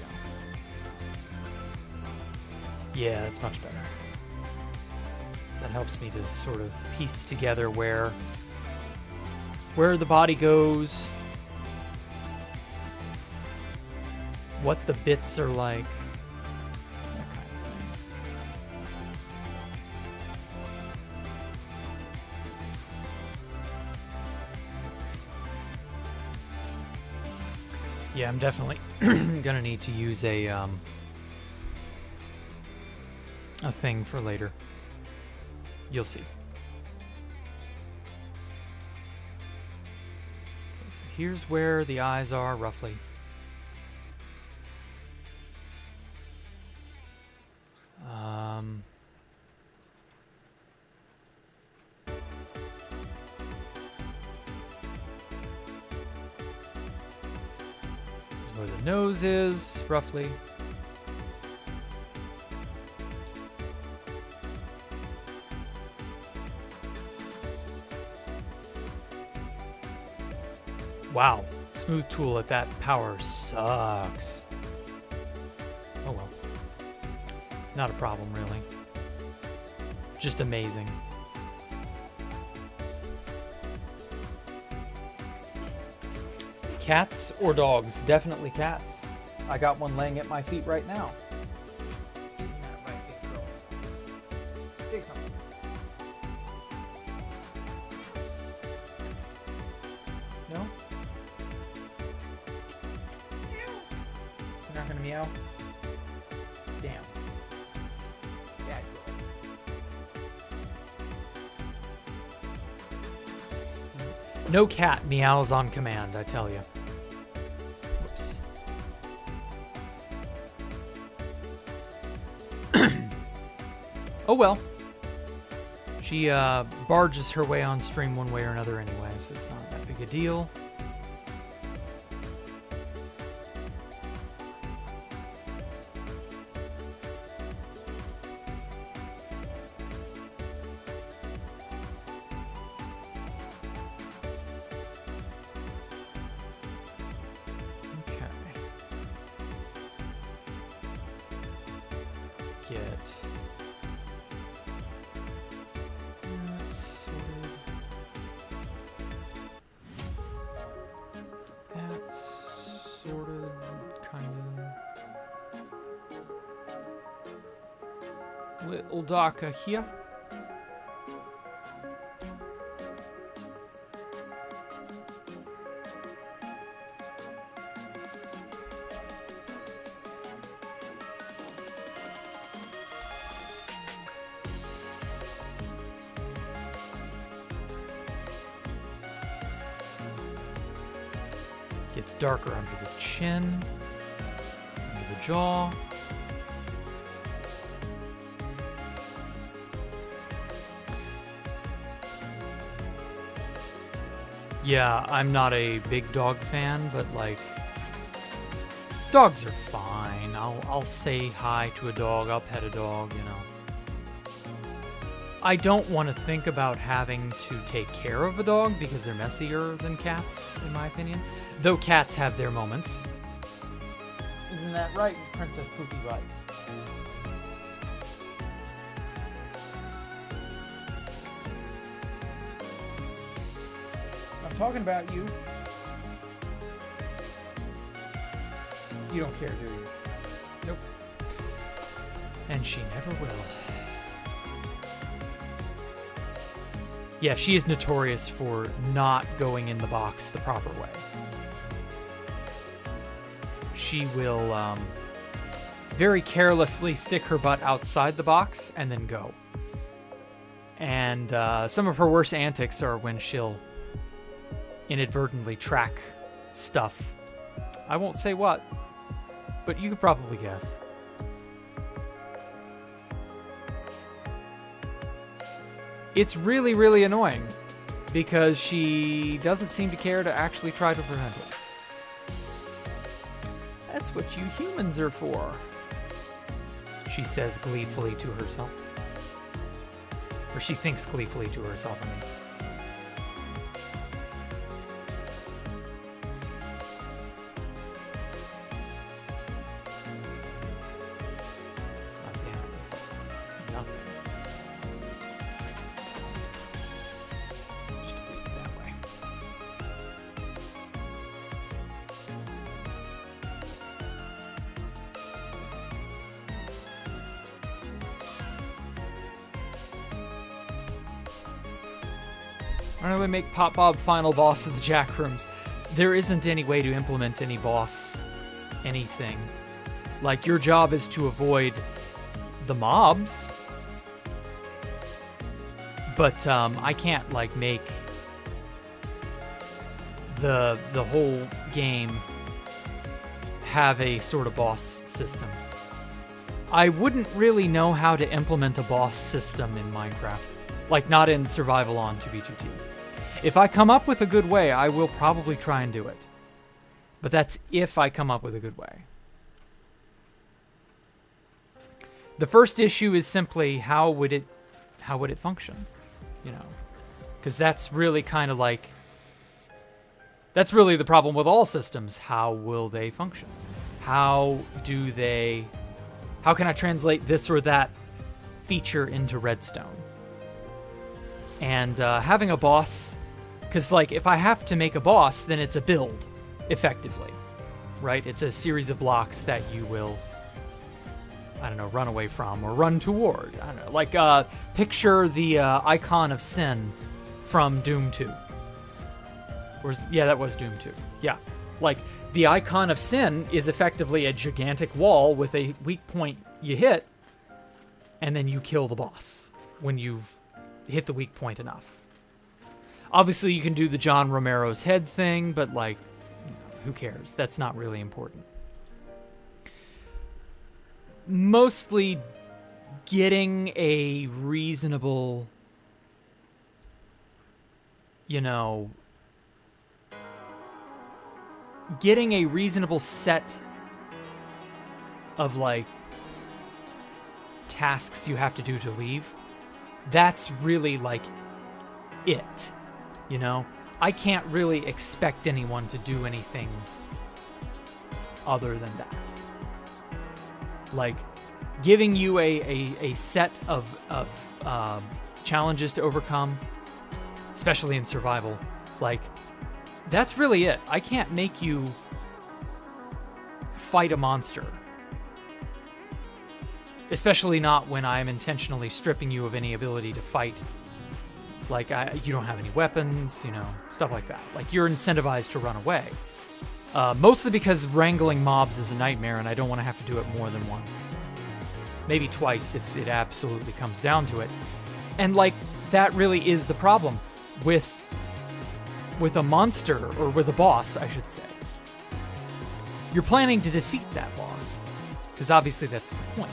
A: Yeah, that's much better. So that helps me to sort of piece together where the body goes, what the bits are like, that kind of thing. Yeah, I'm definitely gonna need to use a thing for later. You'll see. So here's where the eyes are, roughly. This is where the nose is, roughly. Wow, smooth tool at that power sucks. Oh well. Not a problem, really. Just amazing. Cats or dogs? Definitely cats. I got one laying at my feet right now. Isn't that right, big girl? Say something. No? You're not gonna meow? Damn. Bad girl. No cat meows on command, I tell you. Whoops. Oh well. She barges her way on stream one way or another anyway, so it's not that big a deal. Little darker here. Gets darker under the chin, under the jaw. Yeah, I'm not a big dog fan, but like, dogs are fine. I'll say hi to a dog, I'll pet a dog, you know. I don't want to think about having to take care of a dog because they're messier than cats, in my opinion. Though cats have their moments. Isn't that right, Princess Poopy Butt? talking about you. You don't care, do you? Nope. And she never will. Yeah, she is notorious for not going in the box the proper way. She will very carelessly stick her butt outside the box and then go. And some of her worst antics are when she'll inadvertently track stuff. I won't say what, but you could probably guess. It's really, really annoying because she doesn't seem to care to actually try to prevent it. That's what you humans are for, she says gleefully to herself. Or she thinks gleefully to herself, I mean. Oh, damn it, that's like nothing. Just leave it that way. Why don't we make Popbob final boss of the Jack Rooms? There isn't any way to implement any boss anything. Like, your job is to avoid the mobs. But I can't, like, make the whole game have a sort of boss system. I wouldn't really know how to implement a boss system in Minecraft. Like, not in Survival on 2v2t. If I come up with a good way, I will probably try and do it. But that's if I come up with a good way. The first issue is simply how would it function? You know, because that's really kind of like, that's really the problem with all systems. How will they function? How can I translate this or that feature into Redstone? And having a boss, because like if I have to make a boss, then it's a build, effectively, right? It's a series of blocks that you will, I don't know, run away from or run toward. I don't know, like picture the icon of sin from Doom 2. Yeah, that was Doom 2. Yeah, like the icon of sin is effectively a gigantic wall with a weak point you hit, and then you kill the boss when you've hit the weak point enough. Obviously, you can do the John Romero's head thing, but like, who cares? That's not really important. Mostly getting a reasonable, you know, getting a reasonable set of like tasks you have to do to leave. That's really like it, you know? I can't really expect anyone to do anything other than that. Like, giving you a set of challenges to overcome, especially in survival, like, that's really it. I can't make you fight a monster. Especially not when I'm intentionally stripping you of any ability to fight. Like, you don't have any weapons, you know, stuff like that. Like, you're incentivized to run away. Mostly because wrangling mobs is a nightmare and I don't want to have to do it more than once. Maybe twice if it absolutely comes down to it. And, like, that really is the problem with a monster, or with a boss, I should say. You're planning to defeat that boss, because obviously that's the point.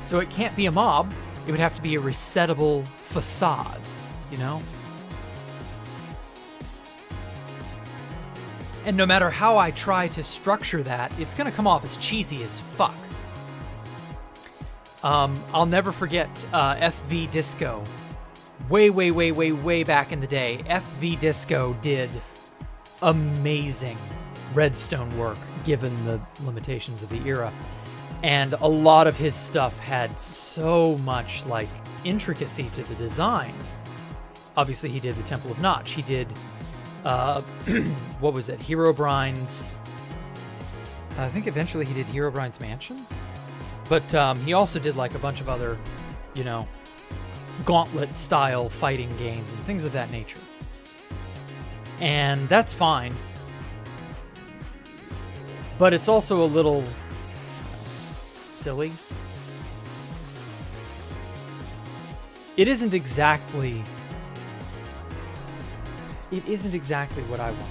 A: So it can't be a mob, it would have to be a resettable facade, you know? And no matter how I try to structure that, it's gonna come off as cheesy as fuck. I'll never forget FV Disco. Way back in the day, FV Disco did amazing redstone work, given the limitations of the era. And a lot of his stuff had so much, like, intricacy to the design. Obviously, he did the Temple of Notch. He did What was it? Herobrine's. I think eventually he did Herobrine's Mansion. But he also did like a bunch of other, you know, gauntlet-style fighting games and things of that nature. And that's fine. But it's also a little silly. It isn't exactly what I want.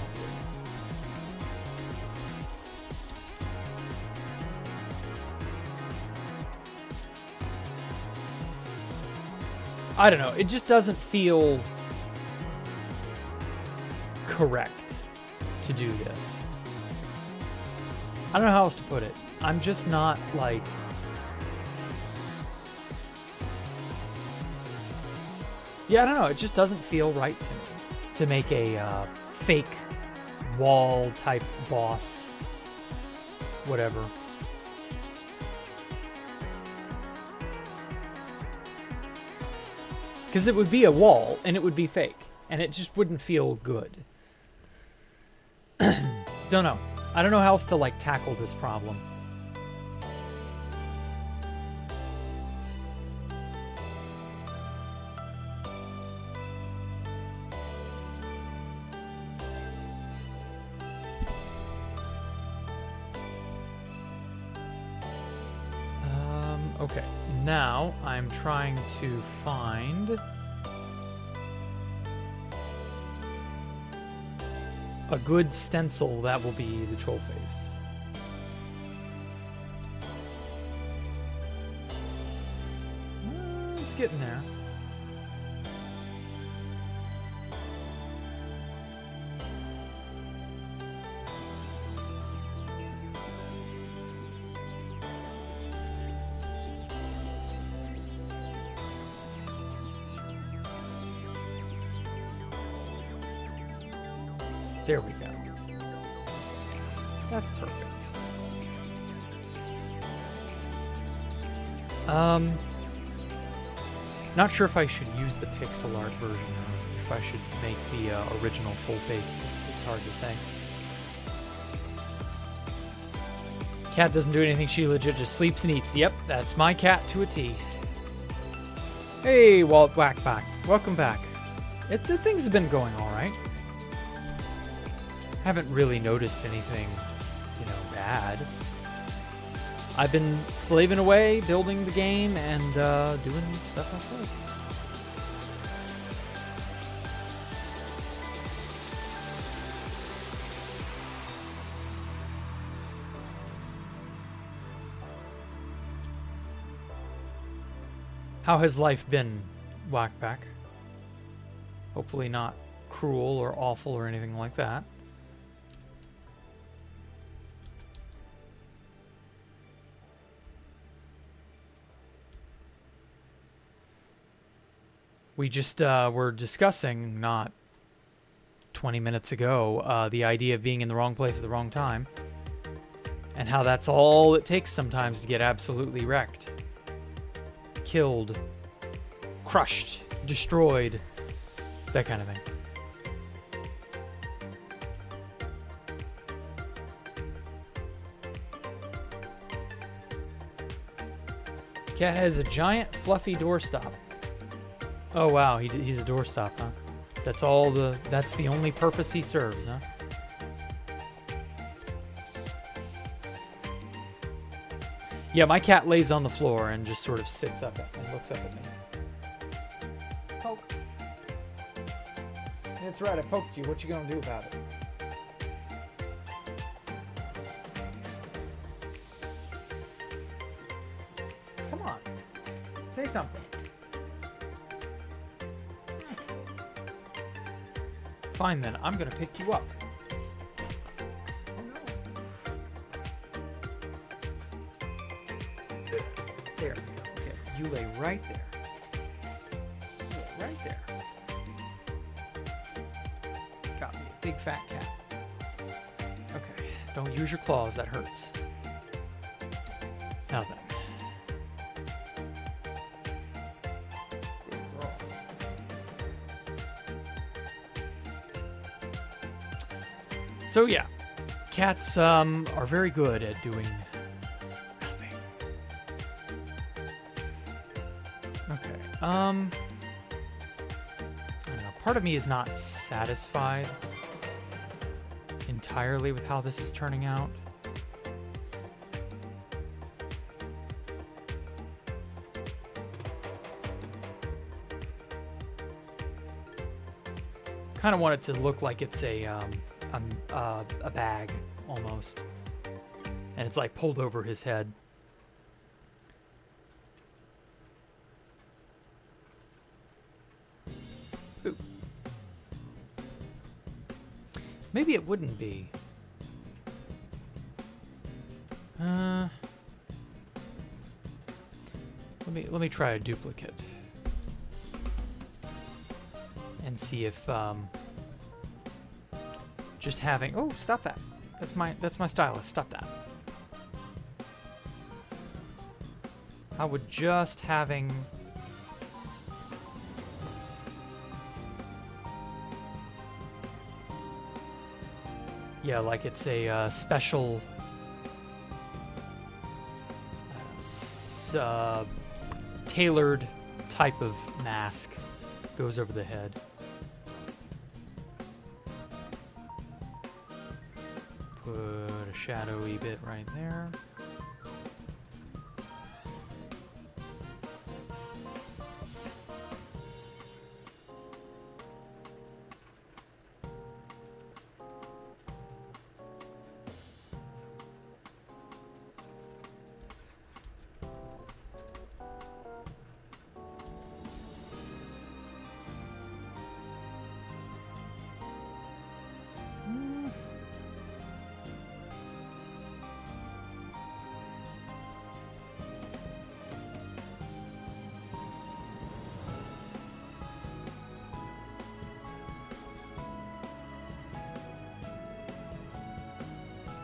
A: I don't know. It just doesn't feel correct to do this. I don't know how else to put it. I'm just not like... Yeah, I don't know. It just doesn't feel right to me to make a fake wall type boss. Whatever. Because it would be a wall, and it would be fake. And it just wouldn't feel good. Don't know. I don't know how else to, like, tackle this problem. Okay, now I'm trying to find a good stencil that will be the troll face. It's getting there. There we go. That's perfect. Not sure if I should use the pixel art version or if I should make the original troll face. It's hard to say. Cat doesn't do anything. She legit just sleeps and eats. Yep, that's my cat to a T. Hey, Walt Whackback. Welcome back. The things have been going all right. Haven't really noticed anything, you know, bad. I've been slaving away, building the game, and doing stuff like this. How has life been, Whackback? Hopefully not cruel or awful or anything like that. We just were discussing, not 20 minutes ago, the idea of being in the wrong place at the wrong time. And how that's all it takes sometimes to get absolutely wrecked. Killed. Crushed. Destroyed. That kind of thing. Cat has a giant fluffy doorstop. Oh wow, he's a doorstop, huh? That's the only purpose he serves, huh? Yeah, my cat lays on the floor and just sort of sits up and looks up at me. Poke. That's right, I poked you. What you gonna do about it? Come on. Say something. Fine then, I'm gonna pick you up. Oh no. There we go. Okay, you lay right there. Right there. Got me a big fat cat. Okay, don't use your claws, that hurts. Now then. So yeah, cats are very good at doing nothing. Okay. I don't know. Part of me is not satisfied entirely with how this is turning out. Kind of want it to look like it's a bag almost, and it's like pulled over his head. Ooh. Maybe it wouldn't be. Let me try a duplicate and see if just having, oh, stop that. That's my stylus. Stop that. How would just having like it's a special tailored type of mask goes over the head. Put a shadowy bit right there.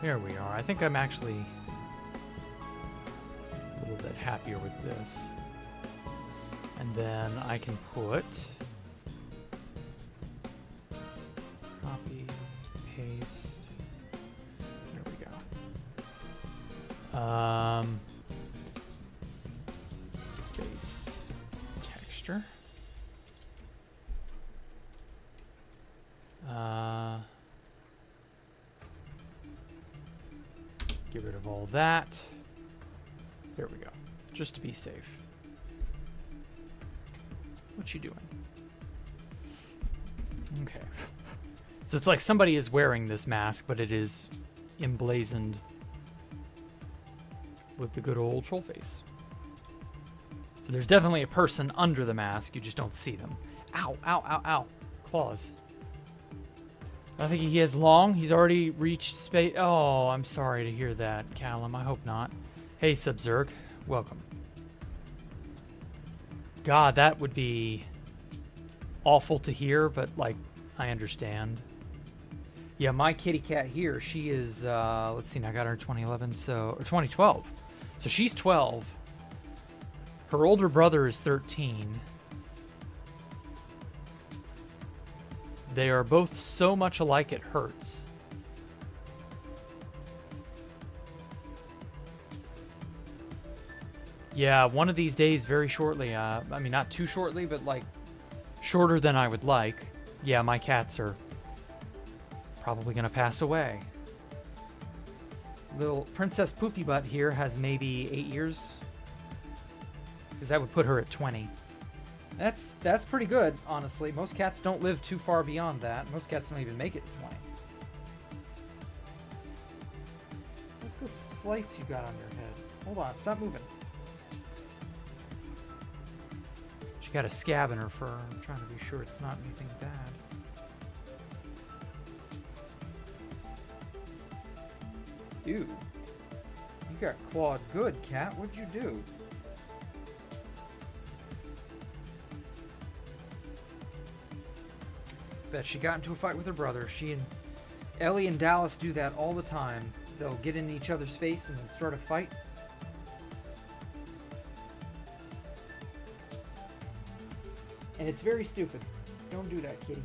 A: There we are. I think I'm actually a little bit happier with this. And then I can put copy, paste. There we go. Base texture. Get rid of all that. There we go. Just to be safe. What you doing? Okay. So it's like somebody is wearing this mask, but it is emblazoned with the good old troll face. So there's definitely a person under the mask. You just don't see them. Ow, ow, ow, ow. Claws. I think he has long. He's already reached space. Oh, I'm sorry to hear that, Callum. I hope not. Hey, Subzerg. Welcome. God, that would be awful to hear, but, like, I understand. Yeah, my kitty cat here, she is, let's see, I got her in 2011, or 2012. So she's 12. Her older brother is 13. They are both so much alike it hurts. Yeah, one of these days, very shortly, I mean, not too shortly, but like shorter than I would like. Yeah, my cats are probably gonna pass away. Little Princess Poopy Butt here has maybe 8 years, because that would put her at 20. That's pretty good, honestly. Most cats don't live too far beyond that. Most cats don't even make it to 20. What's this slice you got on your head? Hold on, stop moving. She got a scab in her fur. I'm trying to be sure it's not anything bad. Ew. You got clawed good, cat. What'd you do? Bet she got into a fight with her brother. She and Ellie and Dallas do that all the time. They'll get in each other's face and then start a fight. And it's very stupid. Don't do that, kitty.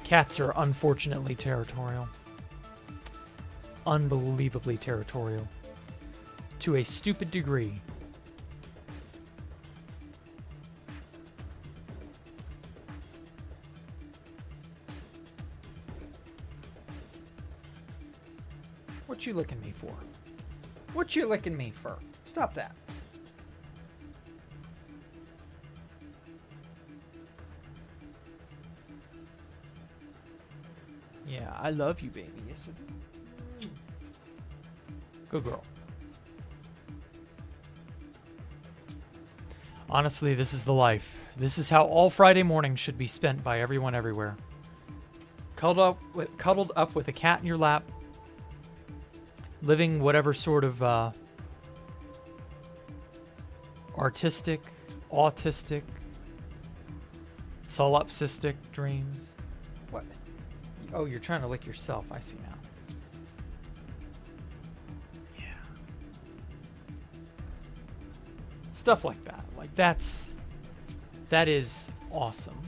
A: Cats are unfortunately territorial. Unbelievably territorial. To a stupid degree. What you licking me for? What you licking me for? Stop that. Yeah, I love you, baby. Yes, I do. Good girl. Honestly, this is the life. This is how all Friday mornings should be spent by everyone everywhere. Cuddled up with a cat in your lap. Living whatever sort of artistic, autistic, solipsistic dreams. What? Oh, you're trying to lick yourself. I see now. Yeah. Stuff like that. Like that is awesome.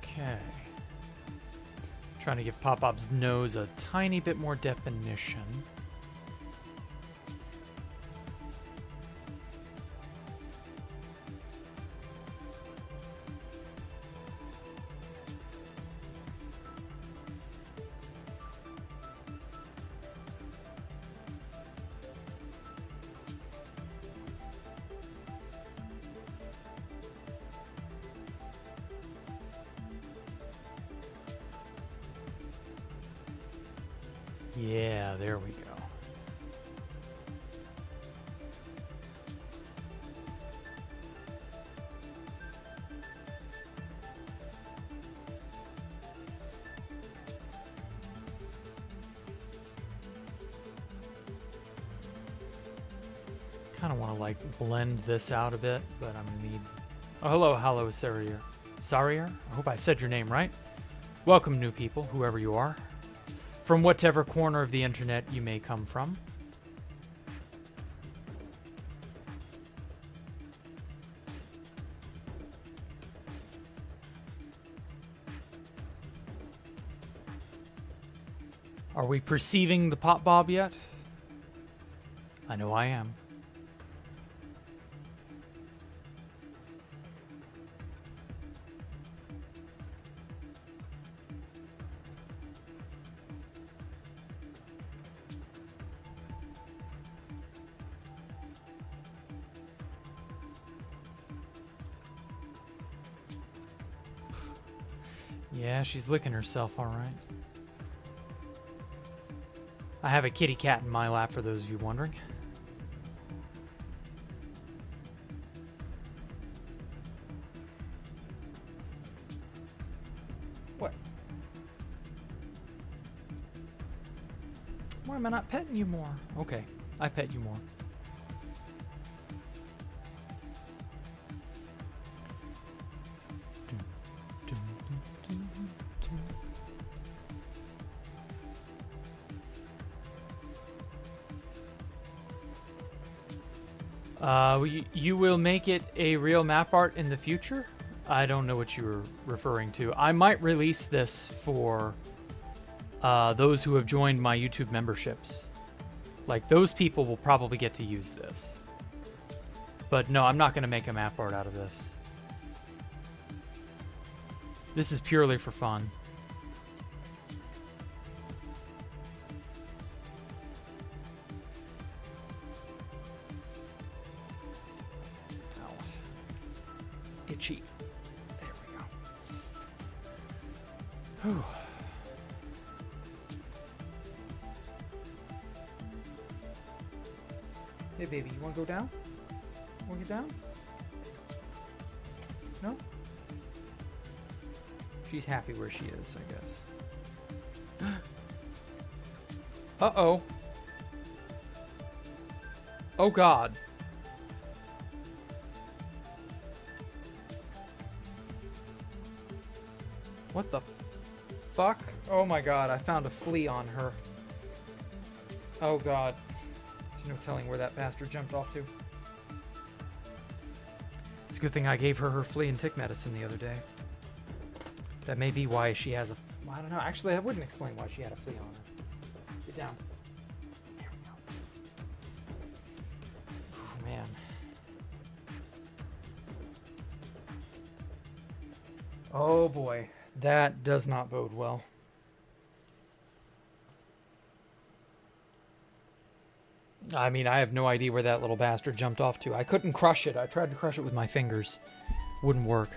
A: Okay. Trying to give Popbob's nose a tiny bit more definition. Yeah, there we go. Kind of want to like blend this out a bit, but I'm gonna need. Oh, hello, Sarier. Sarier? I hope I said your name right. Welcome, new people, whoever you are. From whatever corner of the internet you may come from. Are we perceiving the Popbob yet? I know I am. Yeah, she's licking herself, all right. I have a kitty cat in my lap, for those of you wondering. What? Why am I not petting you more? Okay, I pet you more. You will make it a real map art in the future? I don't know what you were referring to. I might release this for those who have joined my YouTube memberships. Like, those people will probably get to use this. But no, I'm not going to make a map art out of this. This is purely for fun. Itchy. There we go. Whew. Hey, baby, you want to go down? Want to get down? No? She's happy where she is, I guess. Uh-oh. Oh, God. What the fuck? Oh, my God. I found a flea on her. Oh, God. There's no telling where that bastard jumped off to. It's a good thing I gave her her flea and tick medicine the other day. That may be why she has a... I don't know. Actually, that wouldn't explain why she had a flea on her. Get down. There we go. Oh, man. Oh, boy. That does not bode well. I mean, I have no idea where that little bastard jumped off to. I couldn't crush it. I tried to crush it with my fingers. Wouldn't work.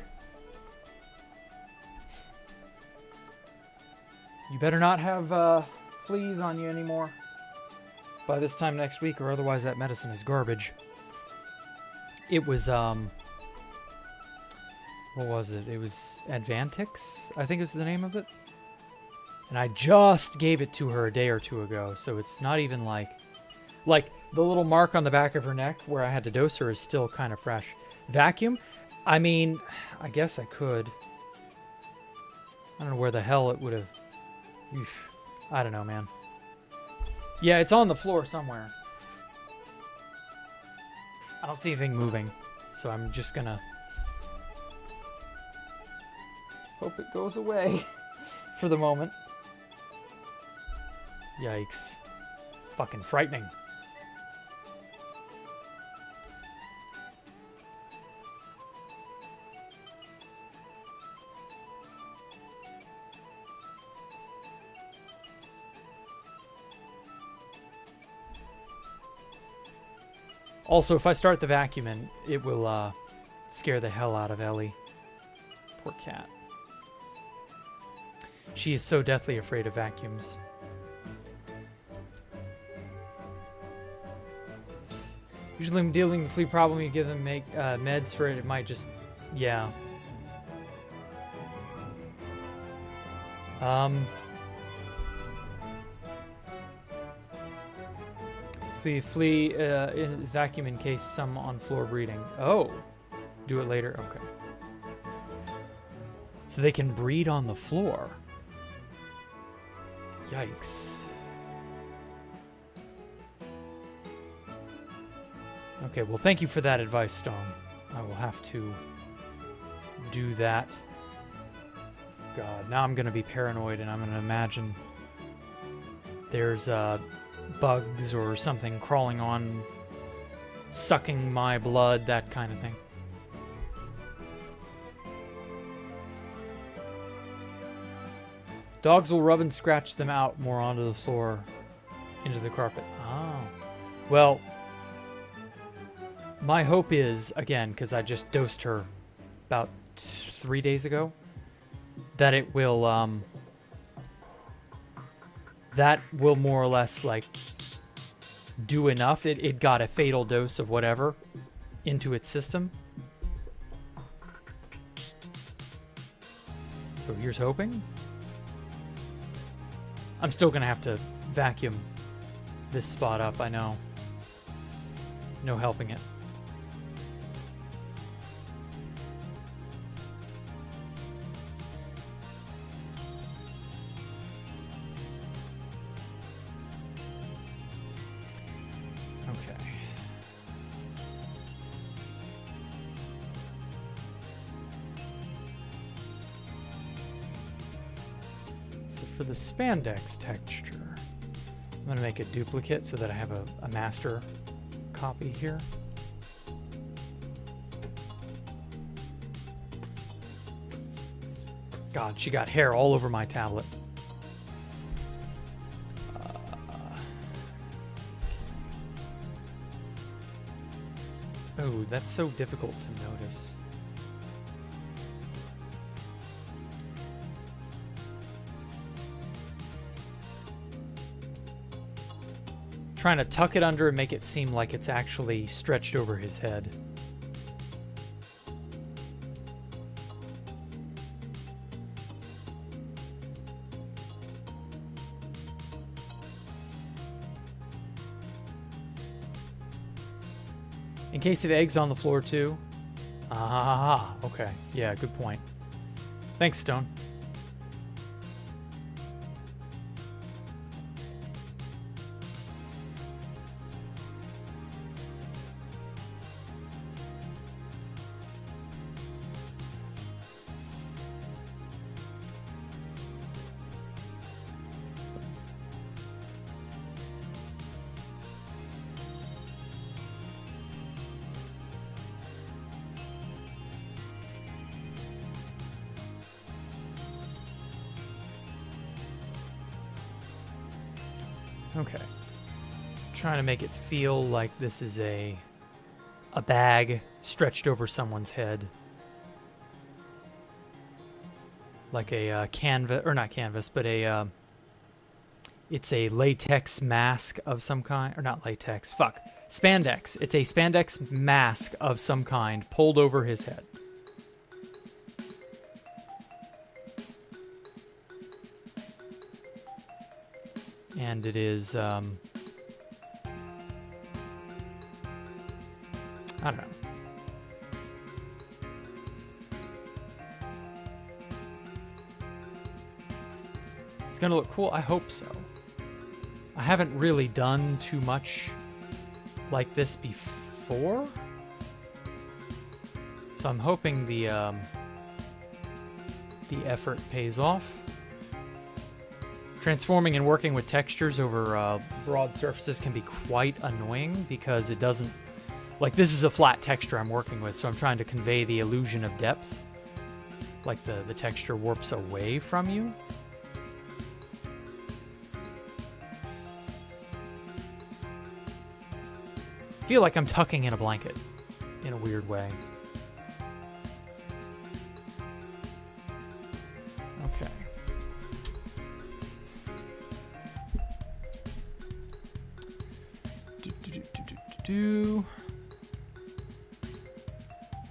A: You better not have fleas on you anymore by this time next week, or otherwise that medicine is garbage. It was, what was it? It was Advantix, I think is the name of it. And I just gave it to her a day or two ago, so it's not even like the little mark on the back of her neck where I had to dose her is still kind of fresh. Vacuum? I mean, I guess I could. I don't know where the hell it would have... Oof. I don't know, man. Yeah, it's on the floor somewhere. I don't see anything moving, so I'm just gonna... hope it goes away for the moment. Yikes. It's fucking frightening. Also, if I start the vacuuming, it will scare the hell out of Ellie. Poor cat. She is so deathly afraid of vacuums. Usually when dealing with the flea problem, you give them meds for it. It might just... yeah. The flea is vacuum in case some on floor breeding. Oh, do it later. Okay. So they can breed on the floor. Yikes. Okay, well, thank you for that advice, Stone. I will have to do that. God, now I'm going to be paranoid and I'm going to imagine there's bugs or something crawling on, sucking my blood, that kind of thing. Dogs will rub and scratch them out more onto the floor, into the carpet. Oh. Well, my hope is, again, because I just dosed her about 3 days ago, that it will, that will more or less, like, do enough. It got a fatal dose of whatever into its system. So here's hoping. I'm still going to have to vacuum this spot up, I know. No helping it. For the spandex texture, I'm going to make a duplicate so that I have a master copy here. God, she got hair all over my tablet. Oh, that's so difficult to notice. Trying to tuck it under and make it seem like it's actually stretched over his head. In case of eggs on the floor too. Ah, okay. Yeah, good point. Thanks, Stone. Okay. Trying to make it feel like this is a bag stretched over someone's head. Like a canvas, or not canvas, but a it's a latex mask of some kind, or not latex, fuck, spandex. It's a spandex mask of some kind pulled over his head. And it is, I don't know. It's gonna look cool. I hope so. I haven't really done too much like this before, so I'm hoping the effort pays off. Transforming and working with textures over broad surfaces can be quite annoying because it doesn't, like, this is a flat texture I'm working with, so I'm trying to convey the illusion of depth. Like the texture warps away from you. I feel like I'm tucking in a blanket in a weird way. Okay.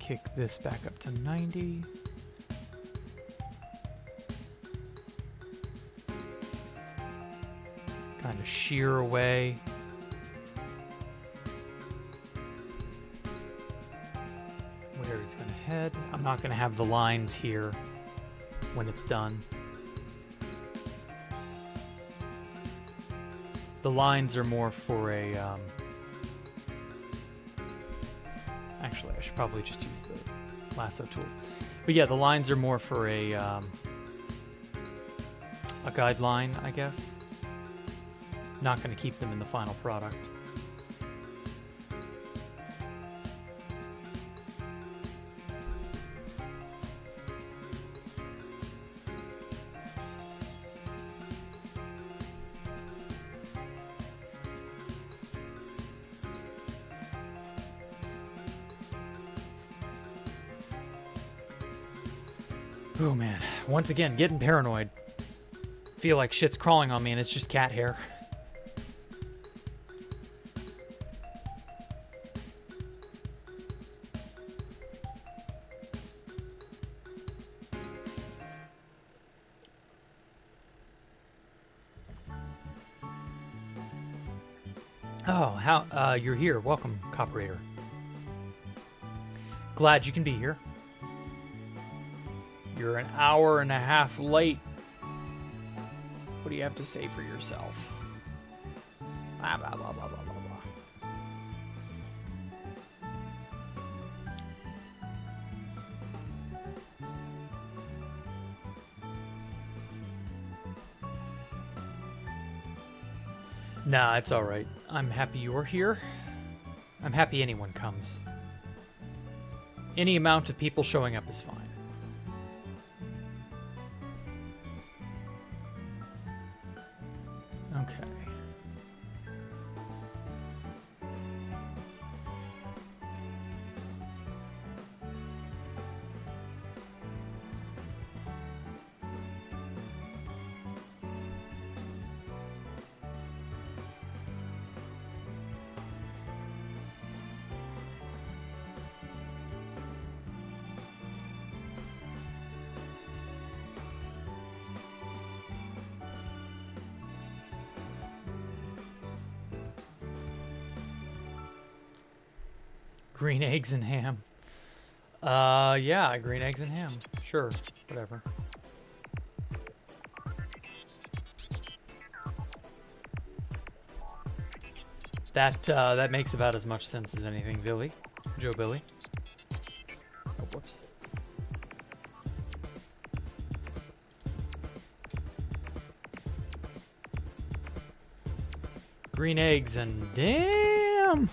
A: Kick this back up to 90. Kind of shear away. Where he's going to head. I'm not going to have the lines here when it's done. The lines are more for a... Actually, I should probably just use the lasso tool. But yeah, the lines are more for a guideline, I guess. Not going to keep them in the final product. Oh man, once again, getting paranoid. Feel like shit's crawling on me and it's just cat hair. Oh, you're here. Welcome, Cooperator. Glad you can be here. You're an hour and a half late. What do you have to say for yourself? Blah, blah, blah, blah, blah, blah, blah. Nah, it's all right. I'm happy you're here. I'm happy anyone comes. Any amount of people showing up is fine. Okay. Green eggs and ham. Yeah, green eggs and ham. Sure, whatever. That makes about as much sense as anything, Billy. Joe Billy. Oh, whoops. Green eggs and damn!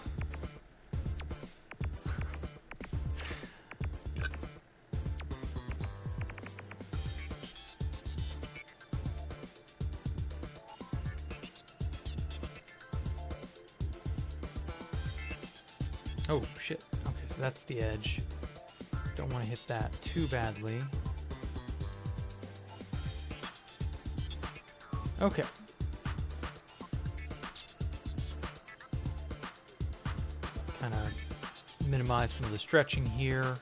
A: Oh, shit. Okay, so that's the edge. Don't want to hit that too badly. Okay. Kind of minimize some of the stretching here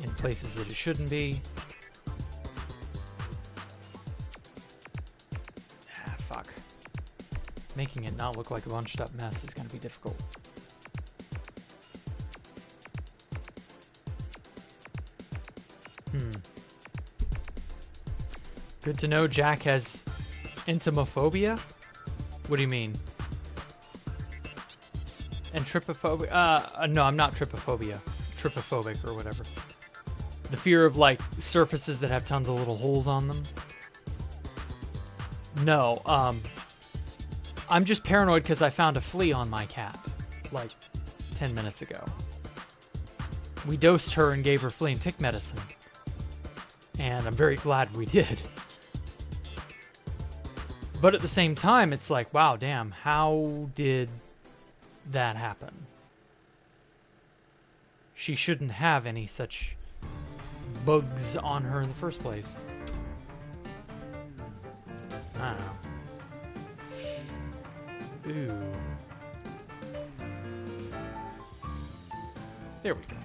A: in places that it shouldn't be. Ah, fuck. Making it not look like a bunched up mess is going to be difficult. Good to know Jack has entomophobia? What do you mean? And trypophobia? No, I'm not trypophobia. Trypophobic or whatever. The fear of, like, surfaces that have tons of little holes on them. No, I'm just paranoid because I found a flea on my cat, like, 10 minutes ago. We dosed her and gave her flea and tick medicine. And I'm very glad we did. But at the same time, it's like, wow, damn, how did that happen? She shouldn't have any such bugs on her in the first place. I don't know. Ooh. There we go.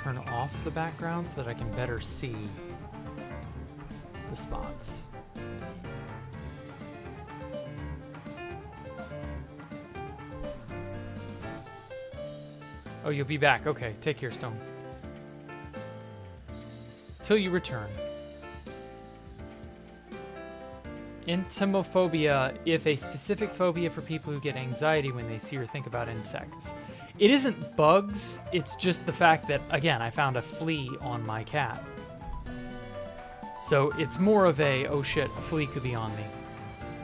A: Turn off the background so that I can better see the spots. Oh, you'll be back. Okay, take care, Stone. Till you return. Entomophobia, if a specific phobia for people who get anxiety when they see or think about insects. It isn't bugs, it's just the fact that, again, I found a flea on my cat. So it's more of a, oh shit, a flea could be on me.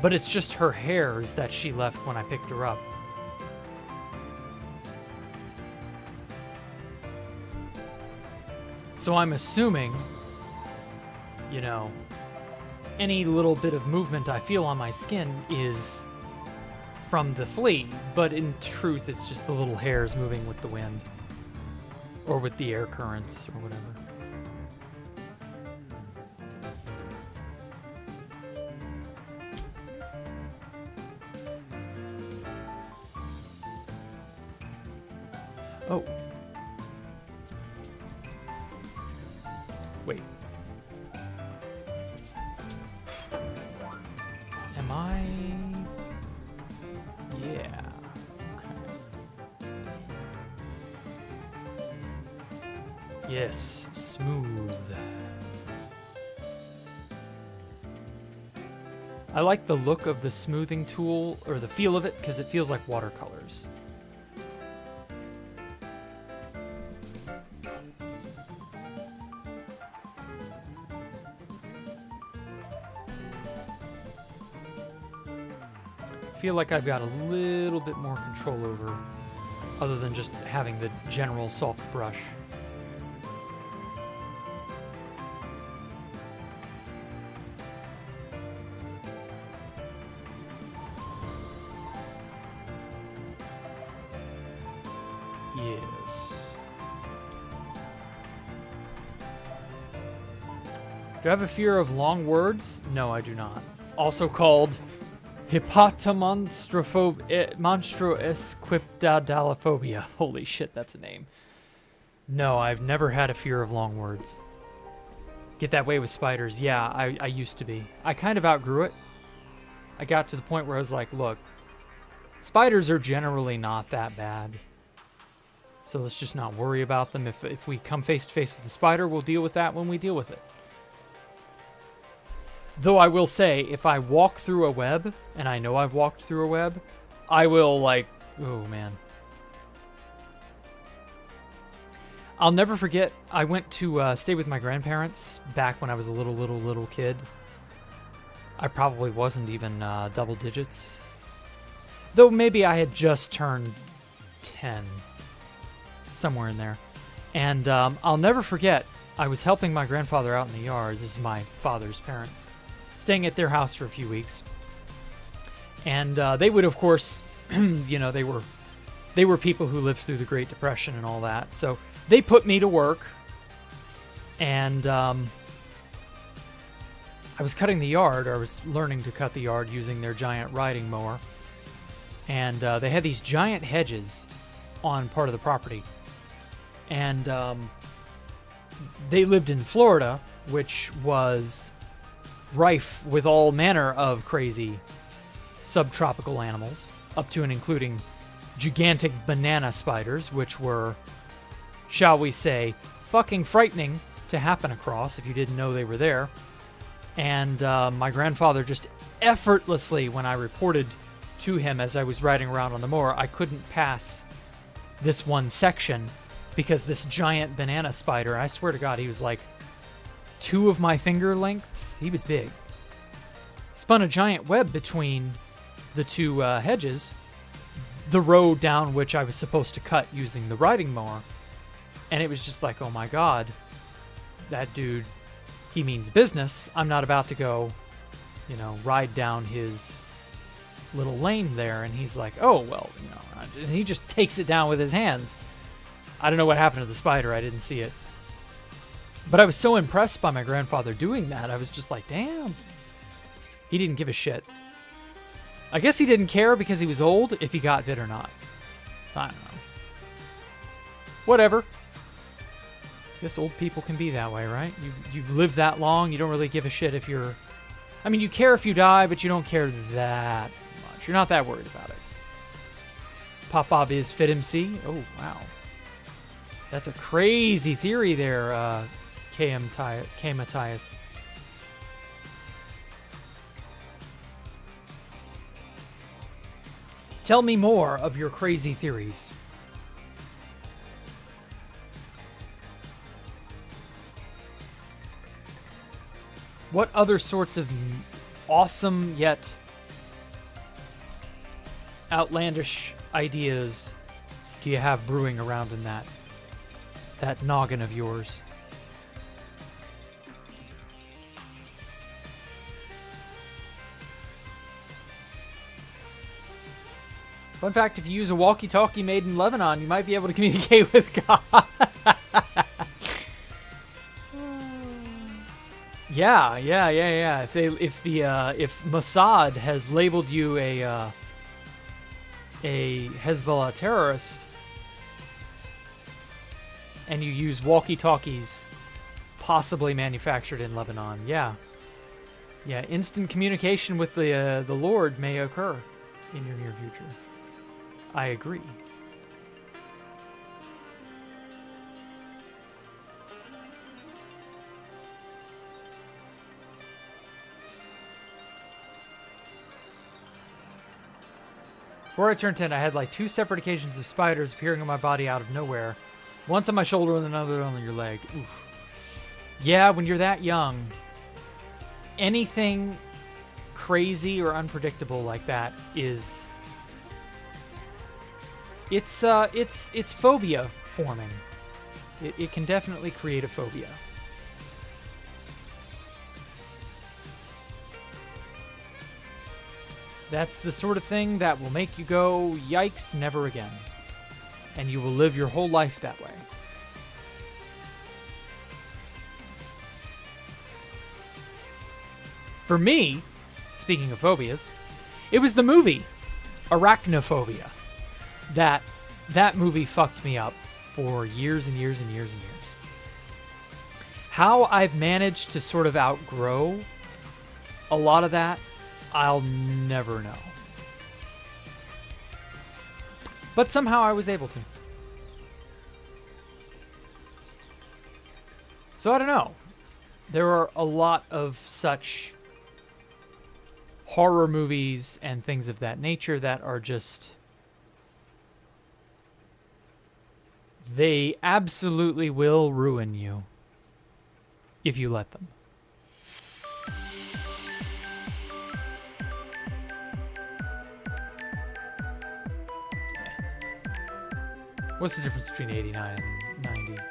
A: But it's just her hairs that she left when I picked her up. So I'm assuming, you know, any little bit of movement I feel on my skin is from the flea, but in truth it's just the little hairs moving with the wind or with the air currents or whatever. Oh. Wait. Am I... Yeah. Okay. Yes, smooth. I like the look of the smoothing tool, or the feel of it, because it feels like watercolors. I feel like I've got a little bit more control over, other than just having the general soft brush. Yes. Do I have a fear of long words? No, I do not. Also called Hippotomonstrosquipedalophobia. Holy shit, that's a name. No, I've never had a fear of long words. Get that way with spiders. Yeah, I used to be. I kind of outgrew it. I got to the point where I was like, look, spiders are generally not that bad. So let's just not worry about them. If we come face to face with the spider, we'll deal with that when we deal with it. Though I will say, if I walk through a web, and I know I've walked through a web, I will like, oh man. I'll never forget, I went to stay with my grandparents back when I was a little kid. I probably wasn't even double digits. Though maybe I had just turned 10. Somewhere in there. And I'll never forget, I was helping my grandfather out in the yard. This is my father's parents. Staying at their house for a few weeks. And they would, of course, you know, they were people who lived through the Great Depression and all that. So they put me to work. And I was cutting the yard, or I was learning to cut the yard using their giant riding mower. And they had these giant hedges on part of the property. And they lived in Florida, which was rife with all manner of crazy subtropical animals, up to and including gigantic banana spiders, which were, shall we say, fucking frightening to happen across if you didn't know they were there. And my grandfather just effortlessly, when I reported to him as I was riding around on the mower, I couldn't pass this one section because this giant banana spider, I swear to God, he was like 2 of my finger lengths. He was big. Spun a giant web between the 2 hedges, the road down which I was supposed to cut using the riding mower. And it was just like, oh my God, that dude, he means business. I'm not about to go, you know, ride down his little lane there. And he's like, oh, well, you know, and he just takes it down with his hands. I don't know what happened to the spider. I didn't see it. But I was so impressed by my grandfather doing that. I was just like, damn. He didn't give a shit. I guess he didn't care because he was old if he got bit or not. I don't know. Whatever. Guess old people can be that way, right? You've lived that long. You don't really give a shit if you're... I mean, you care if you die, but you don't care that much. You're not that worried about it. Popbob is Fit MC. Oh, wow. That's a crazy theory there, K. Matthias. Tell me more of your crazy theories. What other sorts of awesome yet outlandish ideas do you have brewing around in that noggin of yours? Fun fact, if you use a walkie-talkie made in Lebanon, you might be able to communicate with God. Yeah. If Mossad has labeled you a Hezbollah terrorist, and you use walkie-talkies possibly manufactured in Lebanon, yeah, instant communication with the Lord may occur in your near future. I agree. Before I turned 10, I had like 2 separate occasions of spiders appearing on my body out of nowhere. Once on my shoulder and another on your leg. Oof. Yeah, when you're that young, anything crazy or unpredictable like that is... It's phobia forming. It can definitely create a phobia. That's the sort of thing that will make you go, yikes, never again. And you will live your whole life that way. For me, speaking of phobias, it was the movie Arachnophobia. That movie fucked me up for years and years and years and years. How I've managed to sort of outgrow a lot of that, I'll never know. But somehow I was able to. So I don't know. There are a lot of such horror movies and things of that nature that are just... They absolutely will ruin you if you let them. What's the difference between 89 and 90?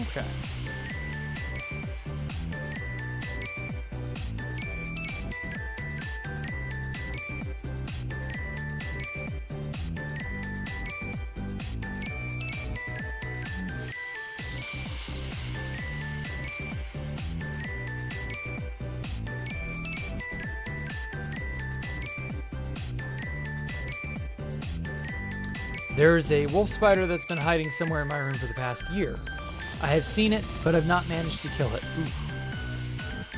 A: Okay. There's a wolf spider that's been hiding somewhere in my room for the past year. I have seen it, but have not managed to kill it. Ooh.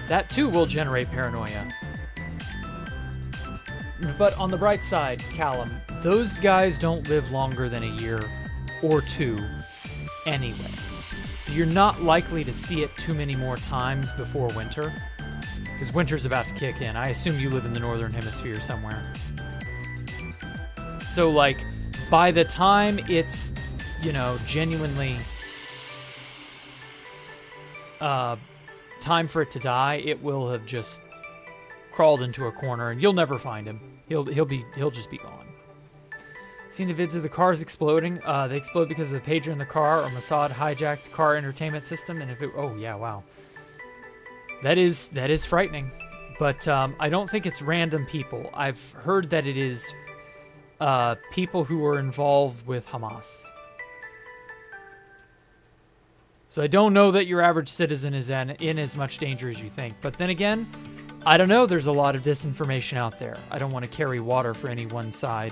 A: That too will generate paranoia. But on the bright side, Callum, those guys don't live longer than a year or two anyway. So you're not likely to see it too many more times before winter. Because winter's about to kick in. I assume you live in the northern hemisphere somewhere. So, like, by the time it's, genuinely time for it to die, it will have just crawled into a corner, and you'll never find him. He'll just be gone. Seen the vids of the cars exploding? They explode because of the pager in the car, or Mossad hijacked car entertainment system. And if it, oh yeah, wow, that is frightening. But I don't think it's random people. I've heard that it is people who are involved with Hamas. So I don't know that your average citizen is in as much danger as you think. But then again, I don't know. There's a lot of disinformation out there. I don't want to carry water for any one side.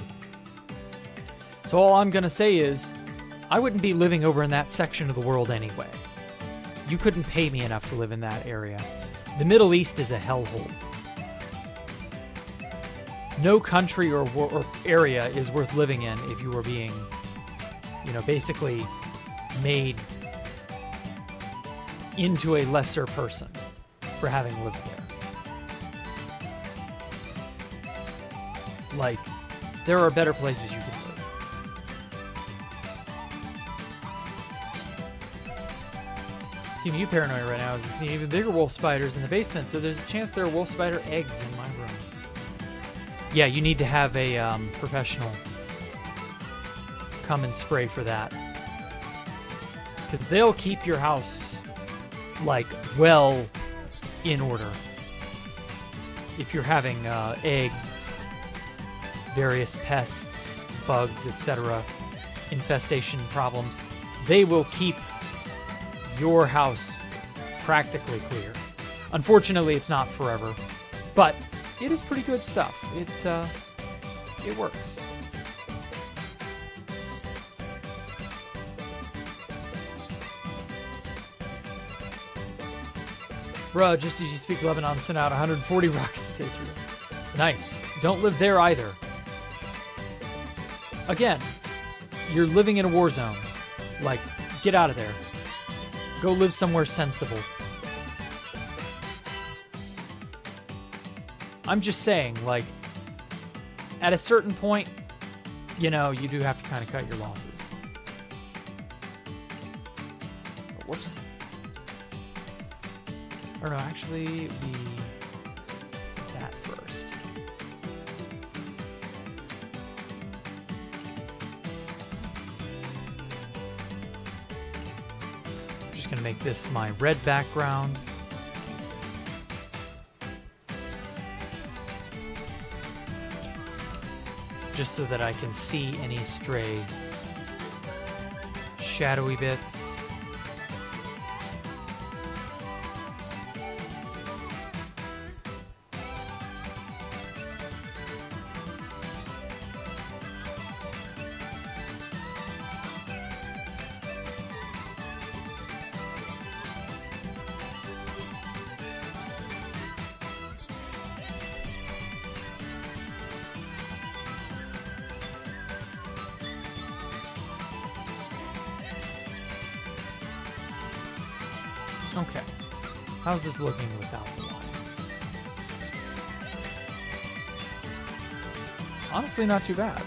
A: So all I'm going to say is, I wouldn't be living over in that section of the world anyway. You couldn't pay me enough to live in that area. The Middle East is a hellhole. No country or area is worth living in if you were being, basically made into a lesser person for having lived there. Like, there are better places you can live. Keeping you paranoid right now is seeing even bigger wolf spiders in the basement, so there's a chance there are wolf spider eggs in my room. Yeah, you need to have a professional come and spray for that. Because they'll keep your house, well in order. If you're having eggs, various pests, bugs, etc., infestation problems, they will keep your house practically clear. Unfortunately, it's not forever, but it is pretty good stuff. It works. Bruh, just as you speak, Lebanon sent out 140 rockets to Israel. Nice. Don't live there either. Again, you're living in a war zone. Get out of there. Go live somewhere sensible. I'm just saying, at a certain point, you do have to kind of cut your losses. Or no, actually, be that first. I'm just gonna make this my red background. Just so that I can see any stray shadowy bits. Okay, how's this looking without the lines? Honestly, not too bad.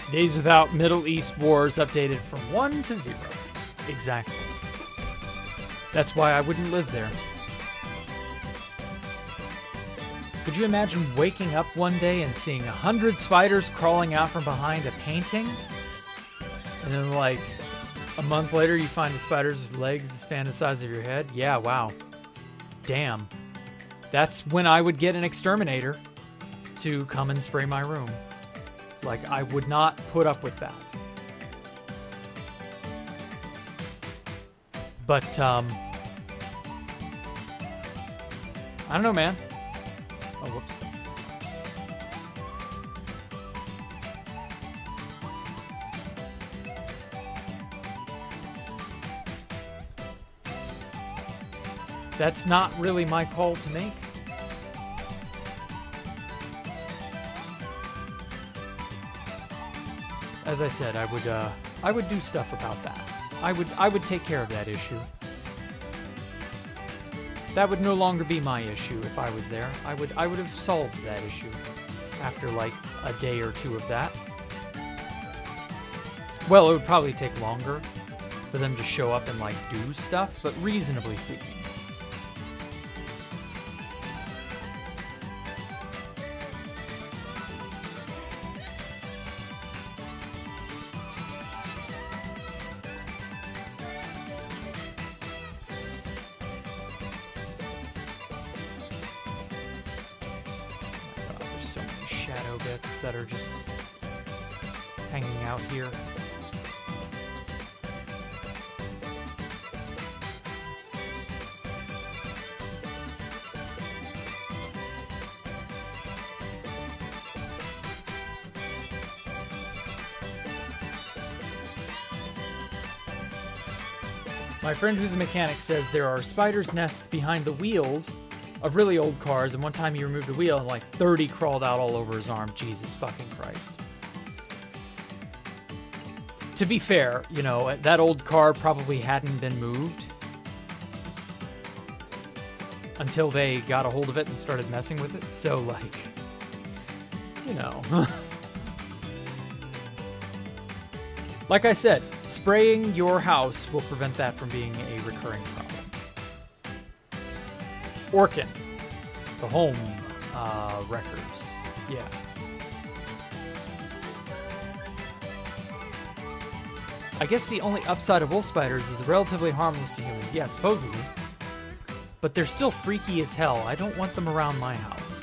A: Days without Middle East wars updated from 1 to 0. Exactly. That's why I wouldn't live there. Could you imagine waking up one day and seeing 100 spiders crawling out from behind a painting? And then like a month later you find the spider's legs as span the size of your head? Yeah, wow. Damn. That's when I would get an exterminator to come and spray my room. Like, I would not put up with that. But, I don't know, man. Oh, whoops. That's not really my call to make. As I said, I would do stuff about that. I would take care of that issue. That would no longer be my issue if I was there. I would have solved that issue after like a day or two of that. Well, it would probably take longer for them to show up and like do stuff, but reasonably speaking. Bits that are just hanging out here. My friend who's a mechanic says there are spiders' nests behind the wheels of really old cars, and one time he removed the wheel and like 30 crawled out all over his arm. Jesus fucking Christ. To be fair, you know, that old car probably hadn't been moved until they got a hold of it and started messing with it. So like, you know. Like I said, spraying your house will prevent that from being a recurring problem. Orkin, the home records. Yeah. I guess the only upside of wolf spiders is they're relatively harmless to humans. Yeah, supposedly. But they're still freaky as hell. I don't want them around my house.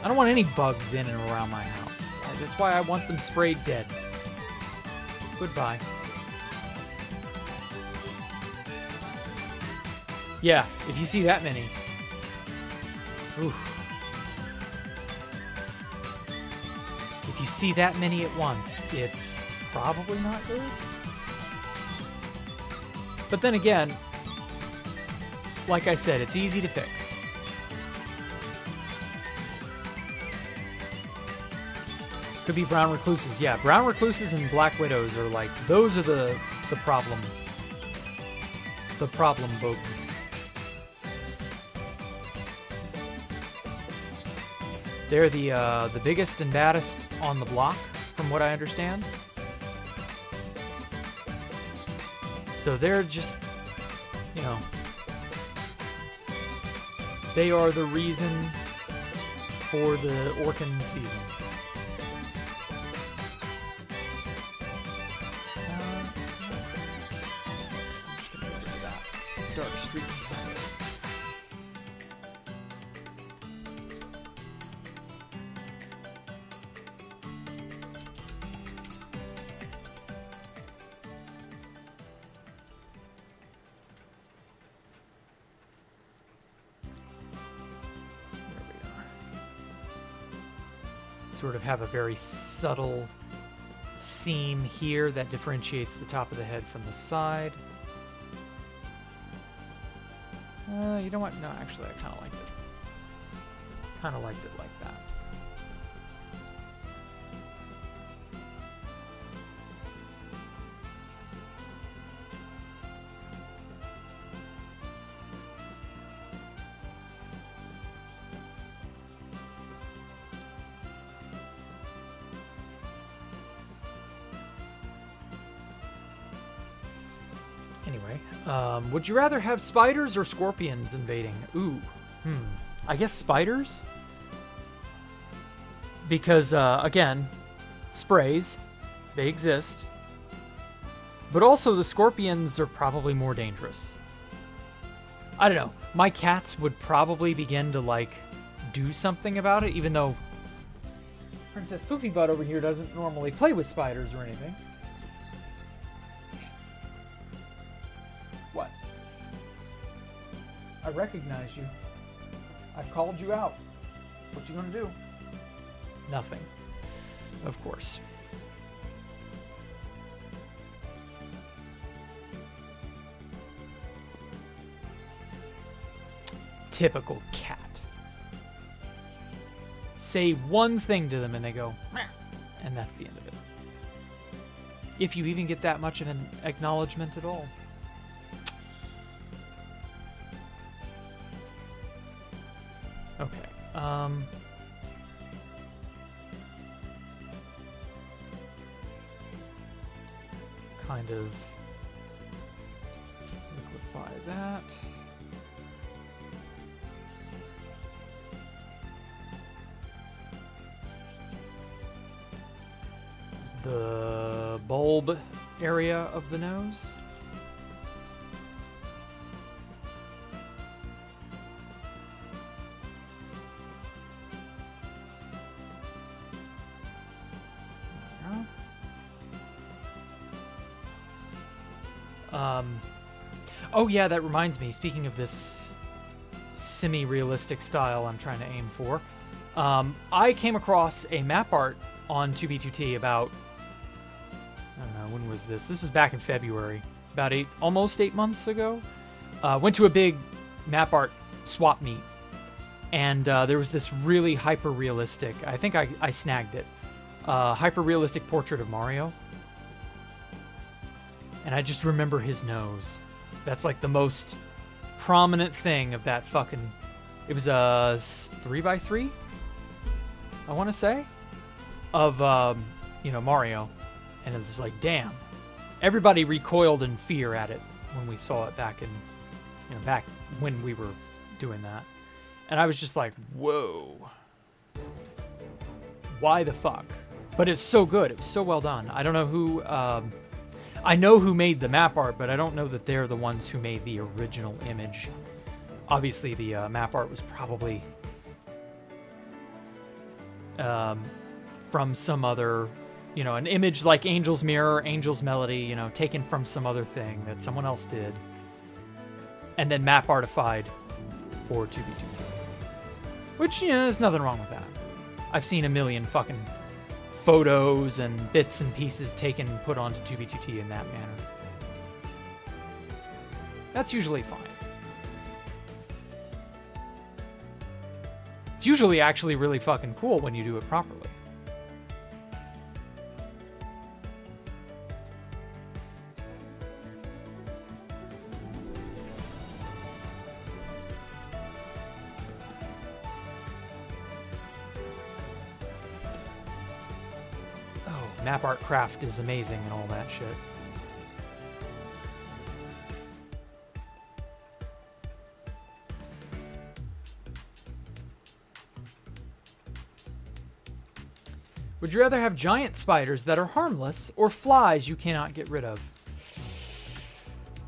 A: I don't want any bugs in and around my house. That's why I want them sprayed dead. Goodbye. Yeah, if you see that many. Oof. If you see that many at once, it's probably not good. But then again, like I said, it's easy to could be brown recluses. Yeah, brown recluses and black widows are like, those are the problem. The problem bugs. They're the biggest and baddest on the block, from what I understand. So they're just, you know, they are the reason for the Orkin season. Dark streak. Sort of have a very subtle seam here that differentiates the top of the head from the side. You know what? No, actually, I kind of liked it. Kind of liked it like that. Anyway, would you rather have spiders or scorpions invading? Ooh, I guess spiders? Because, again, sprays, they exist. But also the scorpions are probably more dangerous. I don't know. My cats would probably begin to, like, do something about it, even though Princess Poopy Butt over here doesn't normally play with spiders or anything. What? I recognize you. I've called you out. What you gonna do? Nothing. Of course. Typical cat. Say one thing to them and they go, meh, and that's the end of it. If you even get that much of an acknowledgement at all. Okay. Kind of liquefy that. This is the bulb area of the nose. Oh yeah, that reminds me, speaking of this semi-realistic style I'm trying to aim for, I came across a map art on 2B2T about, I don't know, when was this? This was back in February, about almost 8 months ago. Went to a big map art swap meet, and there was this really hyper-realistic, I think I snagged it, hyper-realistic portrait of Mario. And I just remember his nose. That's like the most prominent thing of that fucking... It was a 3x3, I want to say, of, Mario. And it was like, damn. Everybody recoiled in fear at it when we saw it back back when we were doing that. And I was just like, whoa. Why the fuck? But it's so good. It was so well done. I don't know who... I know who made the map art, but I don't know that they're the ones who made the original image. Obviously, the map art was probably from some other, an image like Angel's Mirror, Angel's Melody, taken from some other thing that someone else did, and then map artified for 2B2T. Which, there's nothing wrong with that. I've seen a million fucking photos and bits and pieces taken and put onto 2B2T in that manner. That's usually fine. It's usually actually really fucking cool when you do it properly. Map art craft is amazing and all that shit. Would you rather have giant spiders that are harmless or flies you cannot get rid of?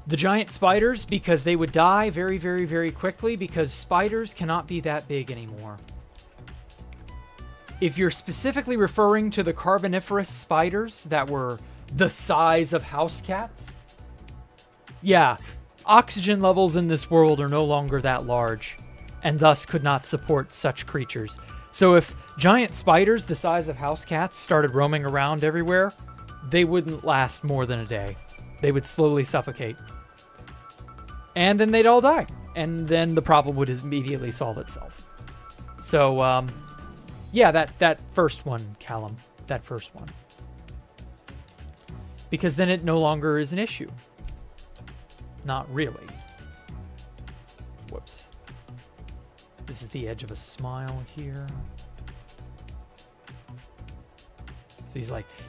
A: The giant spiders, because they would die very, very, very quickly, because spiders cannot be that big anymore. If you're specifically referring to the carboniferous spiders that were the size of house cats, yeah, oxygen levels in this world are no longer that large, and thus could not support such creatures. So if giant spiders the size of house cats started roaming around everywhere, they wouldn't last more than a day. They would slowly suffocate. And then they'd all die. And then the problem would immediately solve itself. So, yeah, that first one, Callum. That first one. Because then it no longer is an issue. Not really. Whoops. This is the edge of a smile here. So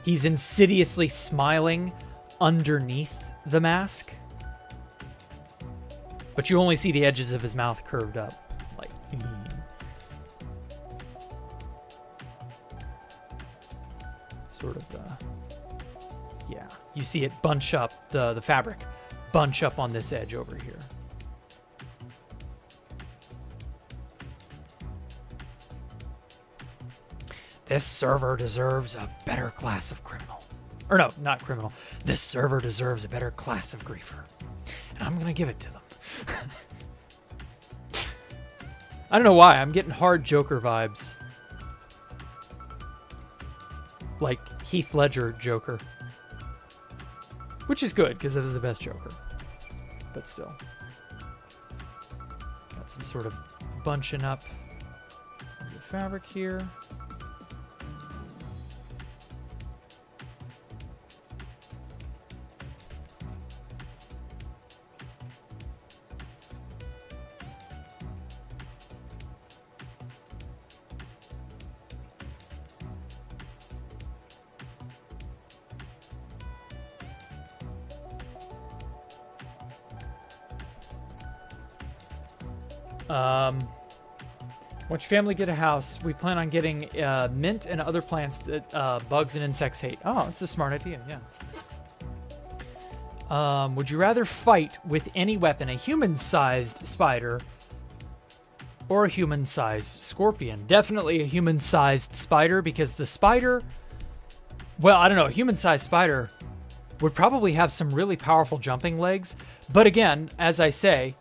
A: he's insidiously smiling underneath the mask. But you only see the edges of his mouth curved up. Like, sort of, yeah. You see it bunch up, the fabric bunch up on this edge over here. This server deserves a better class of criminal. Or no, not criminal. This server deserves a better class of griefer. And I'm going to give it to them. I don't know why. I'm getting hard Joker vibes. Like Heath Ledger Joker. Which is good, because that was the best Joker. But still. Got some sort of bunching up of the fabric here. Once your family get a house, we plan on getting mint and other plants that bugs and insects hate. Oh, it's a smart idea, yeah. Would you rather fight with any weapon, a human-sized spider or a human-sized scorpion? Definitely a human-sized spider, because the spider, well, I don't know, a human-sized spider would probably have some really powerful jumping legs. But again, as I say,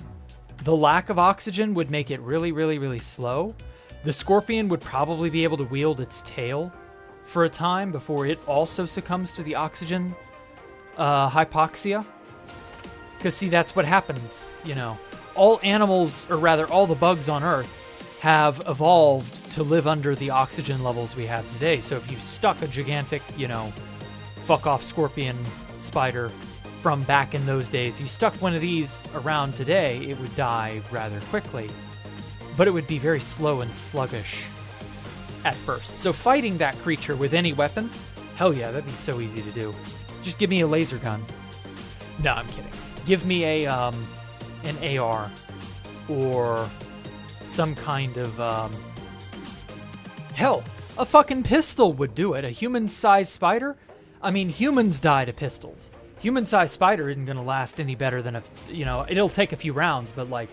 A: the lack of oxygen would make it really, really, really slow. The scorpion would probably be able to wield its tail for a time before it also succumbs to the oxygen hypoxia. Because, see, that's what happens, you know. All animals, or rather all the bugs on Earth, have evolved to live under the oxygen levels we have today. So if you stuck a gigantic, you know, fuck-off scorpion spider from back in those days, you stuck one of these around today, it would die rather quickly. But it would be very slow and sluggish at first. So fighting that creature with any weapon, hell yeah, that'd be so easy to do. Just give me a laser gun. No, I'm kidding. Give me a an AR or some kind of hell, a fucking pistol would do it. A human-sized spider? I mean, humans die to pistols. Human-sized spider isn't gonna last any better than you know, it'll take a few rounds, but like,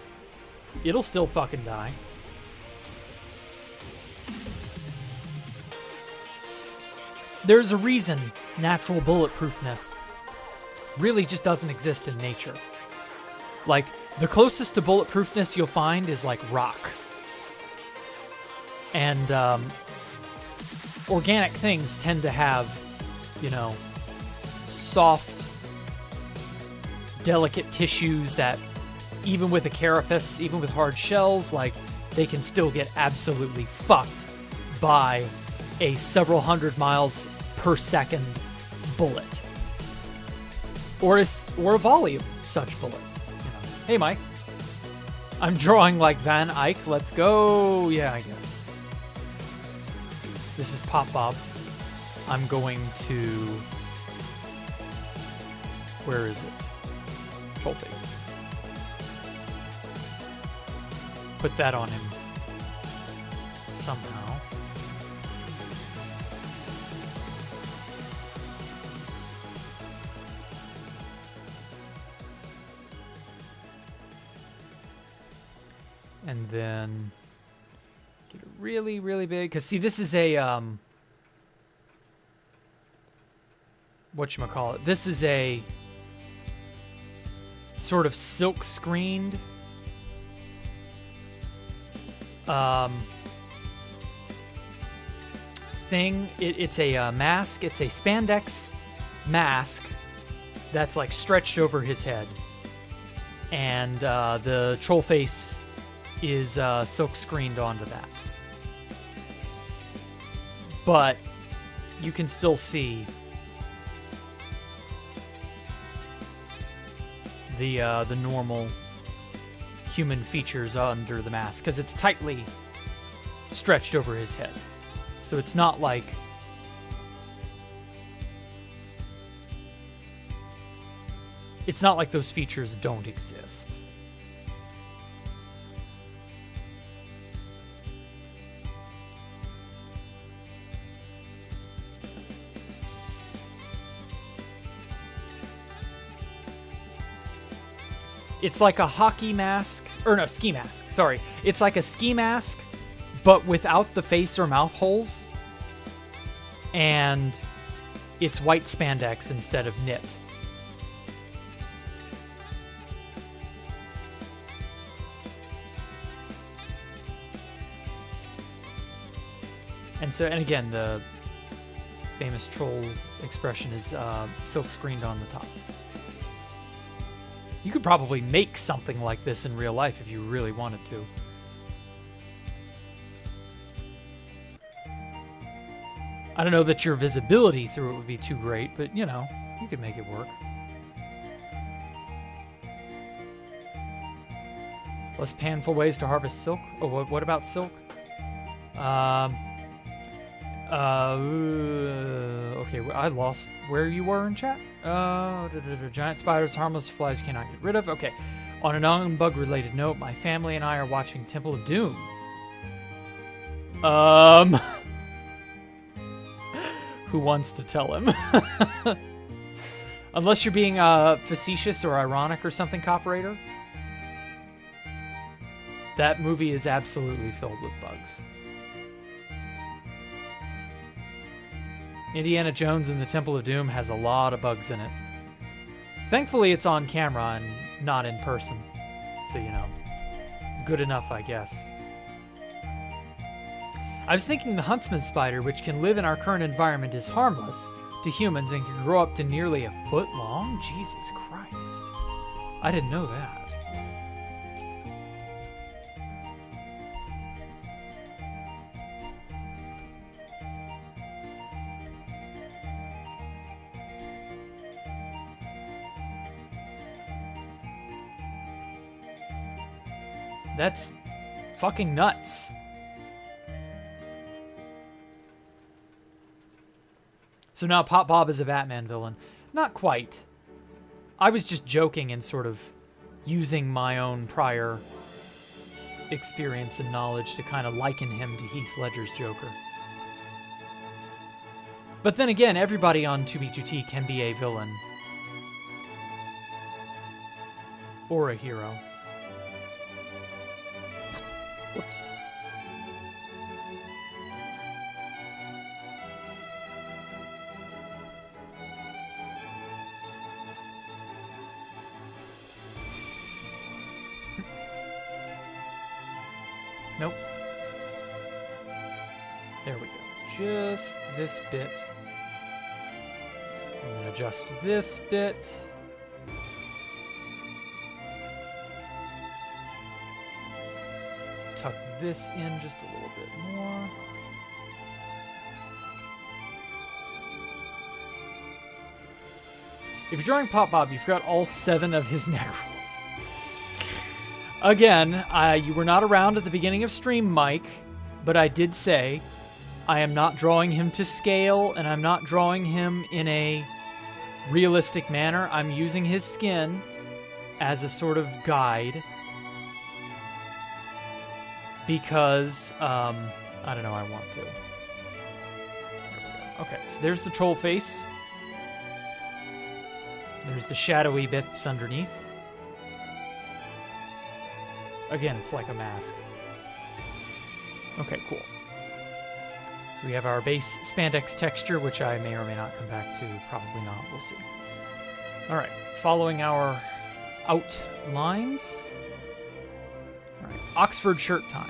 A: it'll still fucking die. There's a reason natural bulletproofness really just doesn't exist in nature. Like, the closest to bulletproofness you'll find is like rock. And organic things tend to have, you know, soft, delicate tissues that even with a carapace, even with hard shells, like, they can still get absolutely fucked by a several hundred miles per second bullet. Or a volley of such bullets. You know. Hey, Mike. I'm drawing like Van Eyck. Let's go. Yeah, I guess. This is Popbob. I'm going to... Where is it? Troll face. Put that on him somehow. And then get it really, really big. Because, see, this is a, whatchamacallit? This is a sort of silk screened thing. It's a mask. It's a spandex mask that's like stretched over his head. And the troll face is silk screened onto that. But you can still see the normal human features under the mask, because it's tightly stretched over his head. So it's not like those features don't exist. It's like a hockey mask, or no, ski mask, sorry. It's like a ski mask, but without the face or mouth holes. And it's white spandex instead of knit. And so, and again, the famous troll expression is silk screened on the top. You could probably make something like this in real life if you really wanted to. I don't know that your visibility through it would be too great, but, you know, you could make it work. Less painful ways to harvest silk? Oh, what about silk? Okay, I lost where you were in chat. Giant spiders, harmless flies cannot get rid of. Okay, on a non-bug related note, my family and I are watching Temple of Doom. Who wants to tell him? Unless you're being facetious or ironic or something, Coperator. That movie is absolutely filled with bugs. Indiana Jones and the Temple of Doom has a lot of bugs in it. Thankfully, it's on camera and not in person. So, you know, good enough, I guess. I was thinking the huntsman spider, which can live in our current environment, is harmless to humans and can grow up to nearly a foot long? Jesus Christ. I didn't know that. That's fucking nuts. So now Popbob is a Batman villain. Not quite. I was just joking and sort of using my own prior experience and knowledge to kind of liken him to Heath Ledger's Joker. But then again, everybody on 2B2T can be a villain. Or a hero. Whoops. Nope. There we go. Just this bit. I'm going to adjust this bit. Tuck this in just a little bit more. If you're drawing Popbob, you've got all 7 of his neck rolls. Again, you were not around at the beginning of stream, Mike, but I did say I am not drawing him to scale, and I'm not drawing him in a realistic manner. I'm using his skin as a sort of guide because, I don't know, I want to. Okay, so there's the troll face. There's the shadowy bits underneath. Again, it's like a mask. Okay, cool. So we have our base spandex texture, which I may or may not come back to. Probably not. We'll see. All right, following our outlines. All right, Oxford shirt time.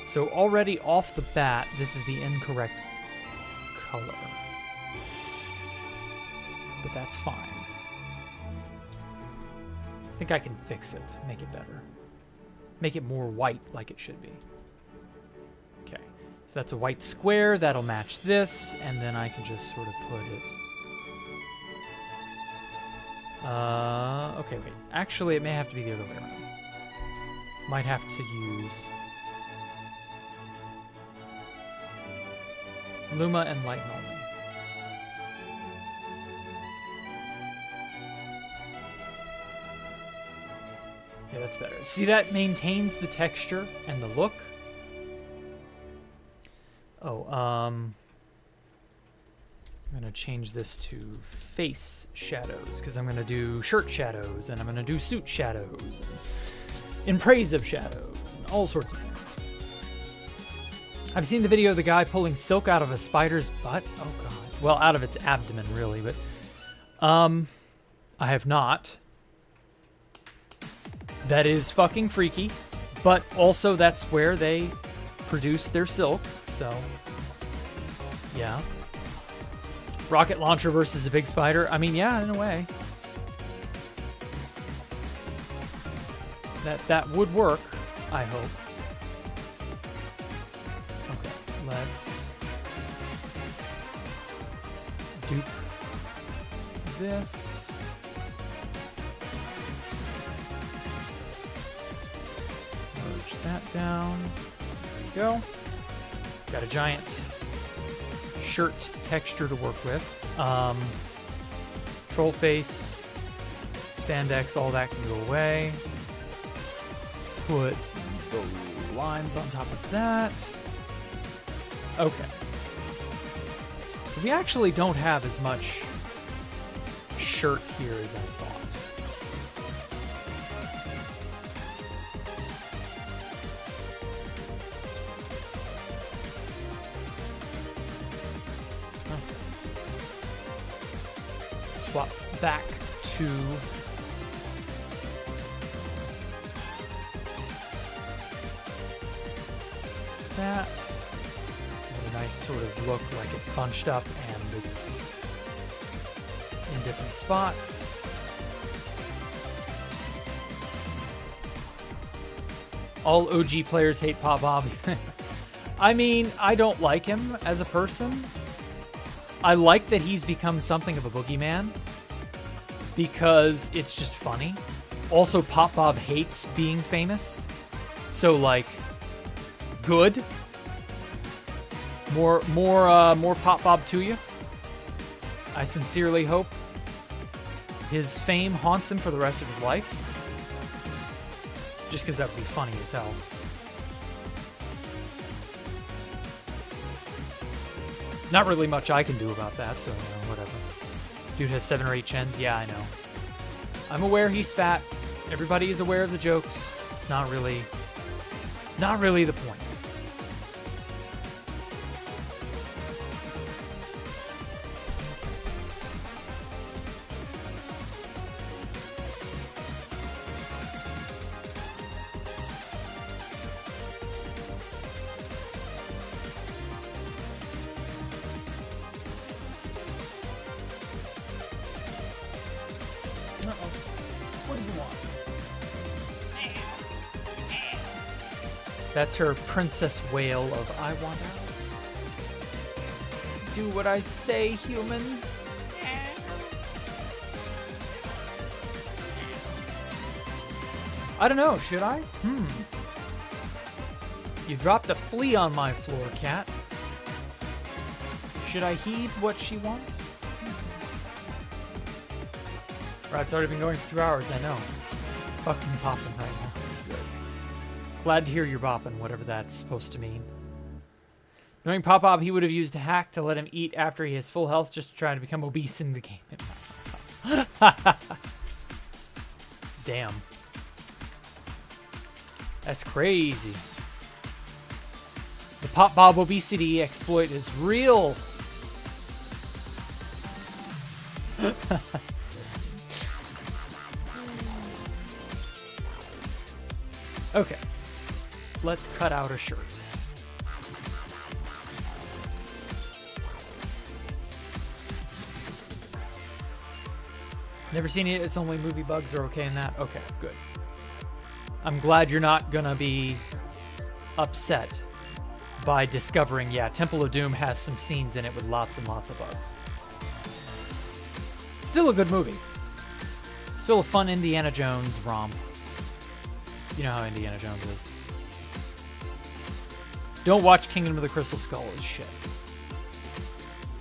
A: So already off the bat, this is the incorrect color. But that's fine. I think I can fix it, make it better. Make it more white like it should be. Okay, so that's a white square, that'll match this, and then I can just sort of put it... okay, wait. Actually, it may have to be the other way around. Might have to use... Luma and Lighten only. Yeah, that's better. See, that maintains the texture and the look. Oh, I'm going to change this to face shadows, because I'm going to do shirt shadows, and I'm going to do suit shadows, and in praise of shadows, and all sorts of things. I've seen the video of the guy pulling silk out of a spider's butt. Oh, God. Well, out of its abdomen, really, but... I have not. That is fucking freaky, but also that's where they produce their silk, so... Yeah. Rocket launcher versus a big spider? I mean, yeah, in a way. That would work, I hope. Okay, let's dupe this. Merge that down. There we go. Got a giant shirt texture to work with. Troll face, spandex, all that can go away. Put the lines on top of that. Okay. So we actually don't have as much shirt here as I thought. Swap back to that. Get a nice sort of look like it's bunched up and it's in different spots. All OG players hate Popbob. I mean, I don't like him as a person. I like that he's become something of a boogeyman because it's just funny. Also, Popbob hates being famous. So, like, good. More Popbob to you. I sincerely hope his fame haunts him for the rest of his life. Just because that would be funny as hell. Not really much I can do about that, so whatever. Dude has 7 or 8 chins. Yeah, I know. I'm aware he's fat. Everybody is aware of the jokes. It's not really the point. That's her princess wail of, I want out. Do what I say, human. I don't know, should I? You dropped a flea on my floor, cat. Should I heed what she wants? Right, it's already been going for 2 hours, I know. Fucking popping right now. Good. Glad to hear you're bopping, whatever that's supposed to mean. Knowing Popbob, he would have used a hack to let him eat after he has full health just to try to become obese in the game. Damn. That's crazy. The Popbob obesity exploit is real. Okay. Let's cut out a shirt. Never seen it. It's only movie bugs are okay in that. Okay, good. I'm glad you're not gonna be upset by discovering, yeah, Temple of Doom has some scenes in it with lots and lots of bugs. Still a good movie. Still a fun Indiana Jones romp. You know how Indiana Jones is. Don't watch Kingdom of the Crystal Skull, it's shit.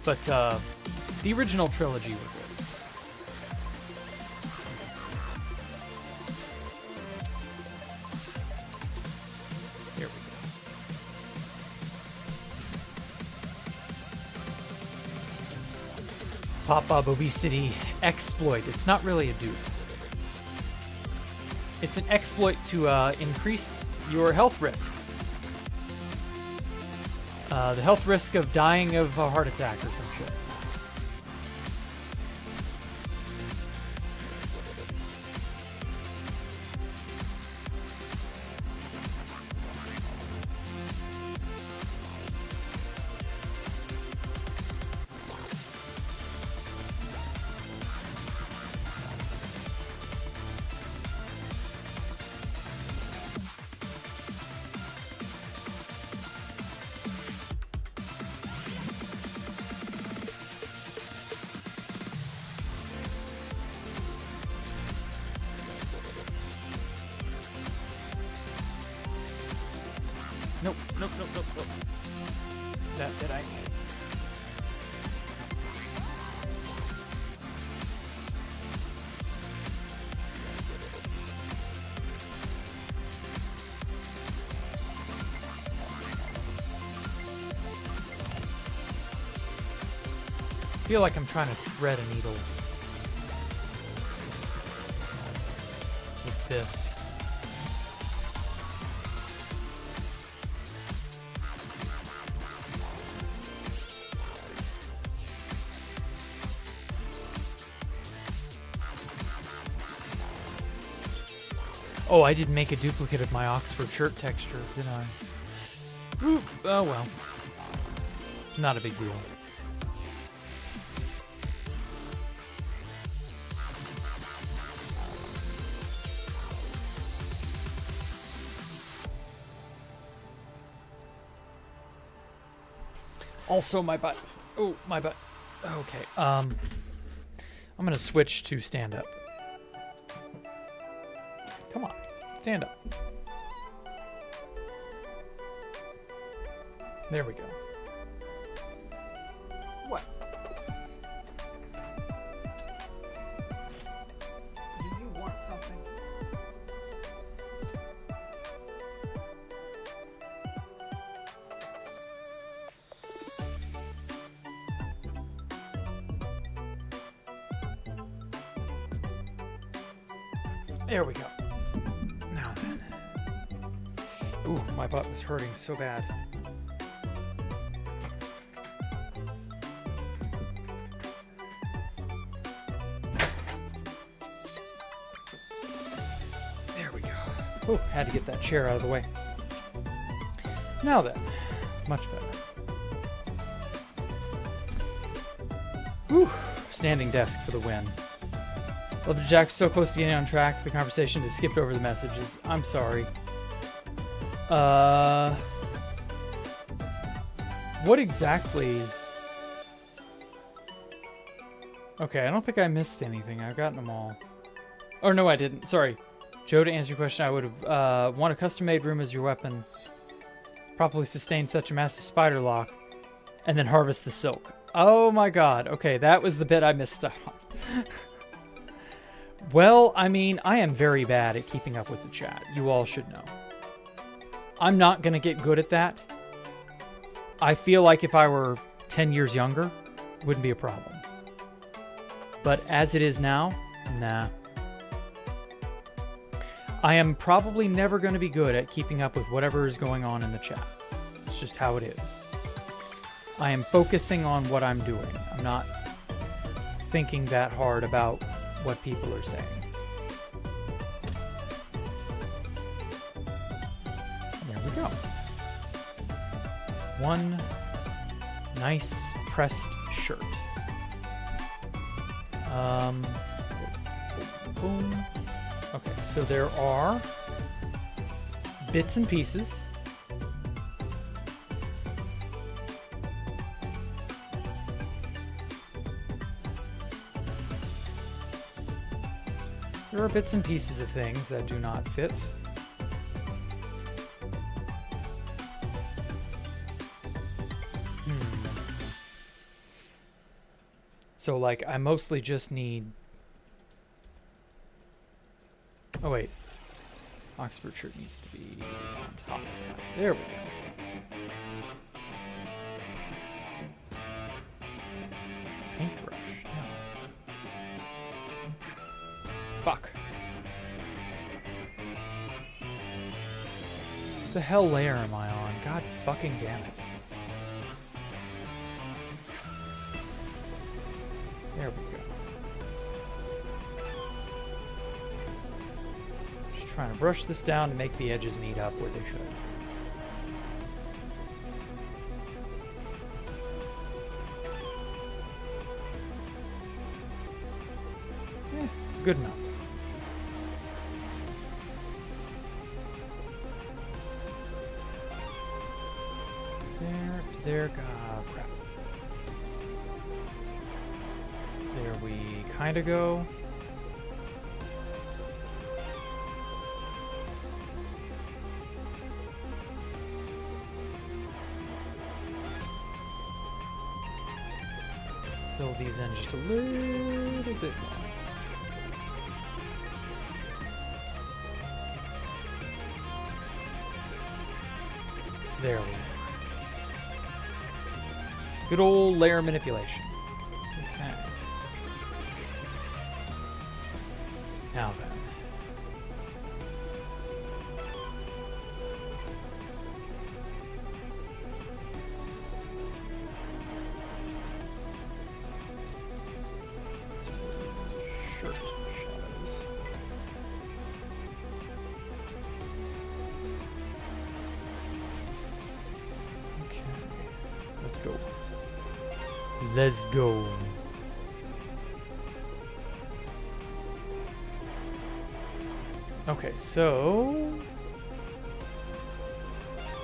A: But the original trilogy was good. Here we go. Popbob obesity exploit. It's not really a dupe. It's an exploit to increase your health risk. The health risk of dying of a heart attack or some shit. Nope. That did I need. I feel like I'm trying to thread a needle with this. Oh, I didn't make a duplicate of my Oxford shirt texture, did I? Oop. Oh well. Not a big deal. Also, my butt. Oh, my butt. Okay. I'm gonna switch to stand up. Come on, stand up. There we go. What? Do you want something? There we go. Now then. Ooh, my butt was hurting so bad. There we go. Ooh, had to get that chair out of the way. Now then, much better. Whew, standing desk for the win. Well, Jack, so close to getting on track, the conversation just skipped over the messages. I'm sorry. What exactly? Okay, I don't think I missed anything. I've gotten them all. Oh, no, I didn't. Sorry. Joe, to answer your question, I would have want a custom-made room as your weapon. Properly sustain such a massive spider lock, and then harvest the silk. Oh my god. Okay, that was the bit I missed out on. Well, I mean, I am very bad at keeping up with the chat. You all should know. I'm not going to get good at that. I feel like if I were 10 years younger, it wouldn't be a problem. But as it is now, nah. I am probably never going to be good at keeping up with whatever is going on in the chat. It's just how it is. I am focusing on what I'm doing. I'm not thinking that hard about what people are saying. There we go. One nice pressed shirt. Boom. Okay, so there are bits and pieces. There are bits and pieces of things that do not fit. So, like, I mostly just need... Oh, wait. Oxford shirt needs to be on top of that. There we go. Paintbrush. No. Fuck. What the hell layer am I on? God fucking damn it. There we go. Just trying to brush this down to make the edges meet up where they should. Good enough. There, crap. There we kind of go. Fill these in just a little bit more. There we go. Good old layer manipulation. Okay. Now then. Shirt shadows. Okay. Let's go. Let's go. Okay, so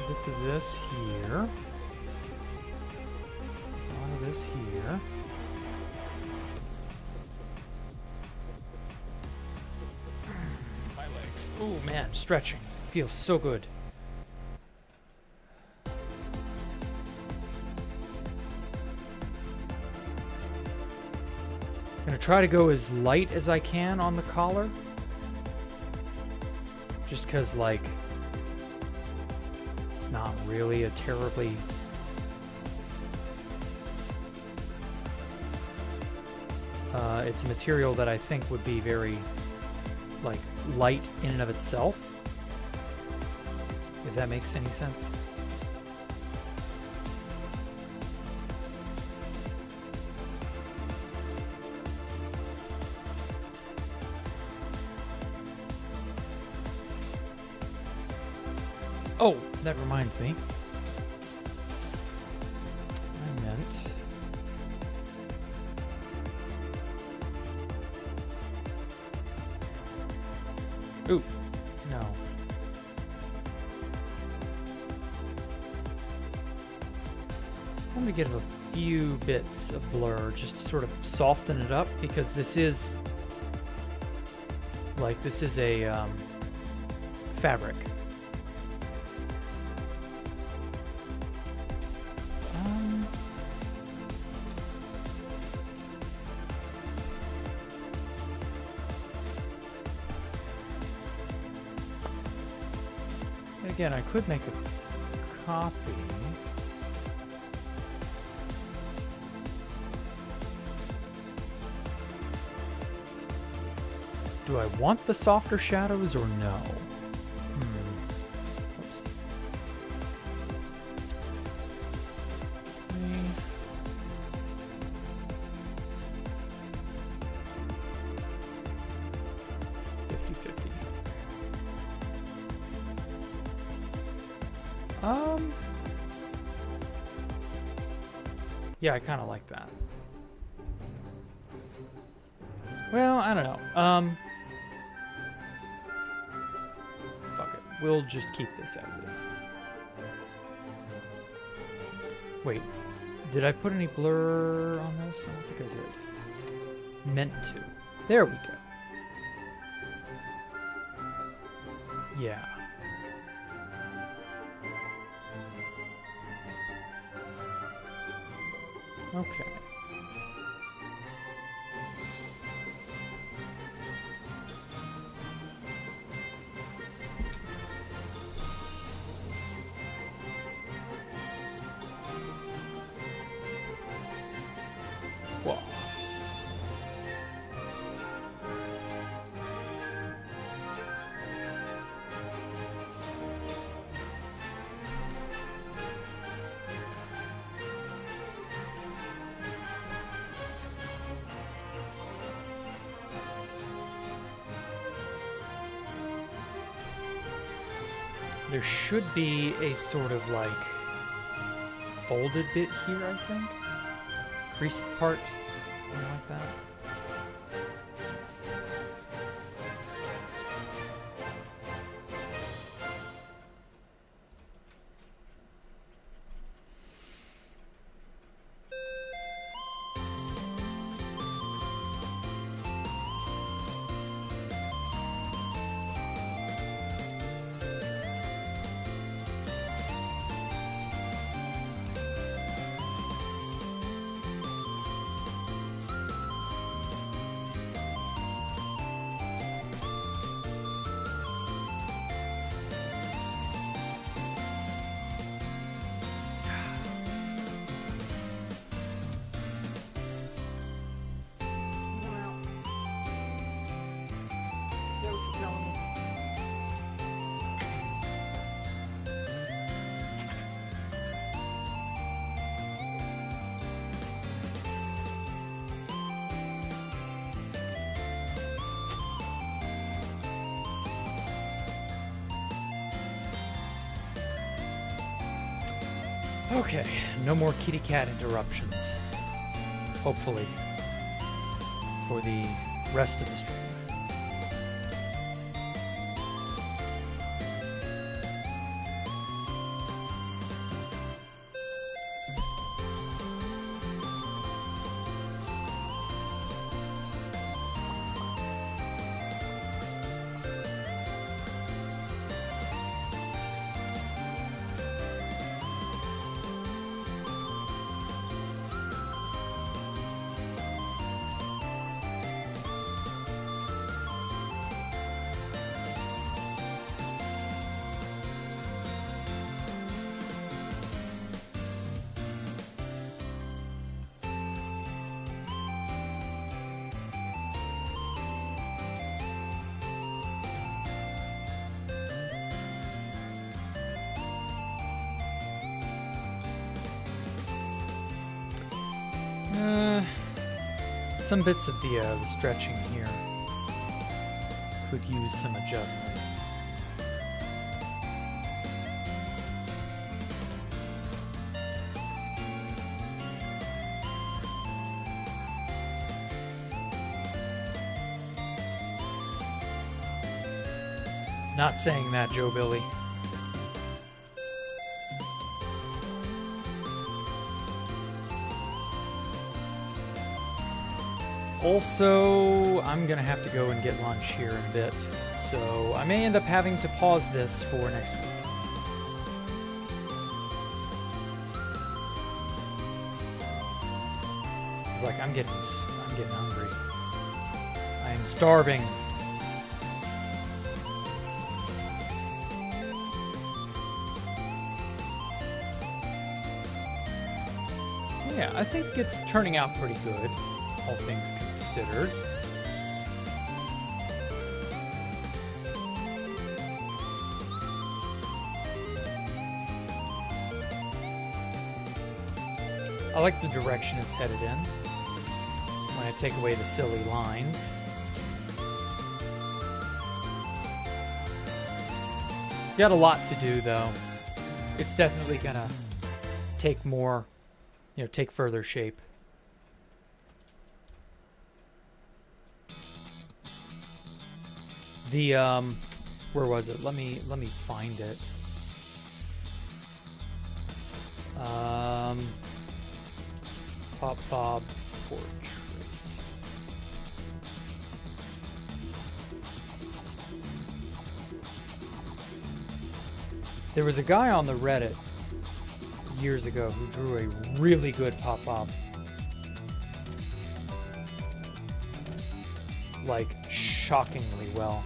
A: bits of this here. A lot of this here. My legs. Oh man, stretching. Feels so good. I'm gonna try to go as light as I can on the collar. Just because, like, it's not really a terribly... it's a material that I think would be very, like, light in and of itself. If that makes any sense. Oh, that reminds me. I meant... Ooh, no. I'm gonna give a few bits of blur just to sort of soften it up, because this is... like, this is a... fabric. Again, I could make a copy. Do I want the softer shadows or no? Oops. Yeah, I kind of like that. Well, I don't know. Fuck it. We'll just keep this as is. Wait, did I put any blur on this? I don't think I did. Meant to. There we go. Yeah. Okay. Whoa. There should be a sort of like folded bit here, I think. Creased part, something like that. Okay, no more kitty cat interruptions. Hopefully, for the rest of the stream. Some bits of the stretching here could use some adjustment. Not saying that, Joe Billy. Also, I'm gonna have to go and get lunch here in a bit, so I may end up having to pause this for next week. It's like I'm getting hungry. I am starving. Yeah, I think it's turning out pretty good, all things considered. I like the direction it's headed in when I take away the silly lines. Got a lot to do, though. It's definitely gonna take more, you know, take further shape. The where was it? Let me find it. Popbob portrait. There was a guy on the Reddit years ago who drew a really good Popbob. Like, shockingly well.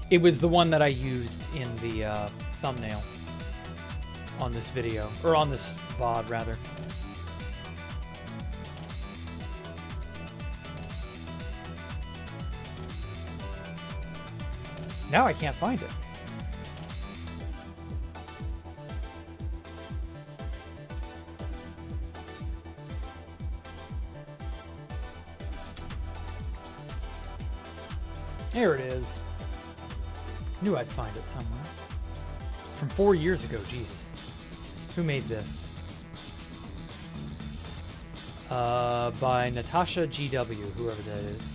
A: It was the one that I used in the thumbnail on this video, or on this VOD rather. Now I can't find it. There it is. Knew I'd find it somewhere. It's from 4 years ago, Jesus. Who made this? By Natasha GW, whoever that is.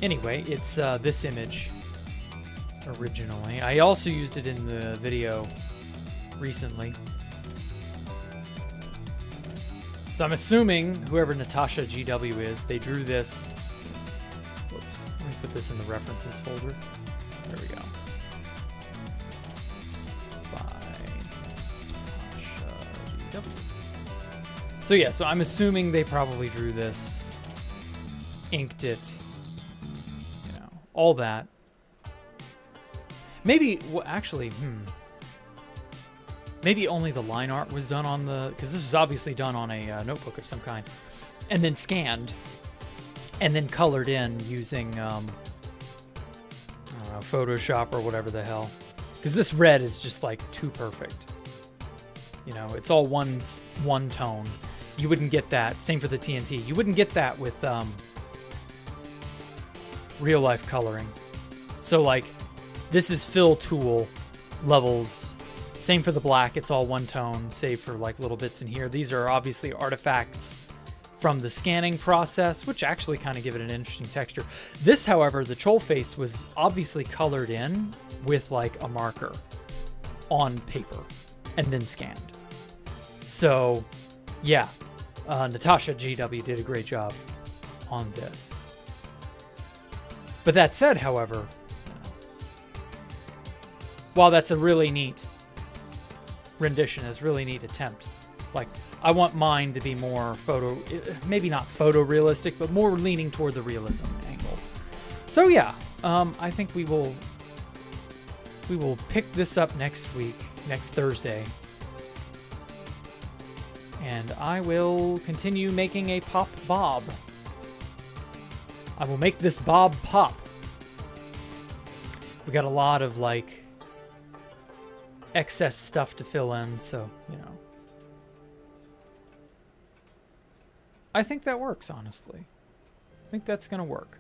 A: Anyway, it's this image originally. I also used it in the video recently. So I'm assuming whoever Natasha GW is, they drew this. Whoops. Let me put this in the references folder. There we go. By Natasha GW. So yeah, so I'm assuming they probably drew this, inked it, you know, all that. Maybe, well, actually, maybe only the line art was done on the, because this was obviously done on a notebook of some kind, and then scanned, and then colored in using, I don't know, Photoshop or whatever the hell. Because this red is just like too perfect. You know, it's all one tone. You wouldn't get that. Same for the TNT. You wouldn't get that with real life coloring. So like, this is fill tool levels. Same for the black, it's all one tone, save for like little bits in here. These are obviously artifacts from the scanning process, which actually kind of give it an interesting texture. This, however, the troll face was obviously colored in with like a marker on paper and then scanned. So yeah, Natasha GW did a great job on this. But that said, however, while that's a really neat rendition, is really neat attempt. Like, I want mine to be more maybe not photorealistic, but more leaning toward the realism angle. So yeah, I think we will pick this up next week, next Thursday, and I will continue making a Popbob. I will make this Bob pop. We got a lot of like excess stuff to fill in, so, you know. I think that works, honestly. I think that's going to work.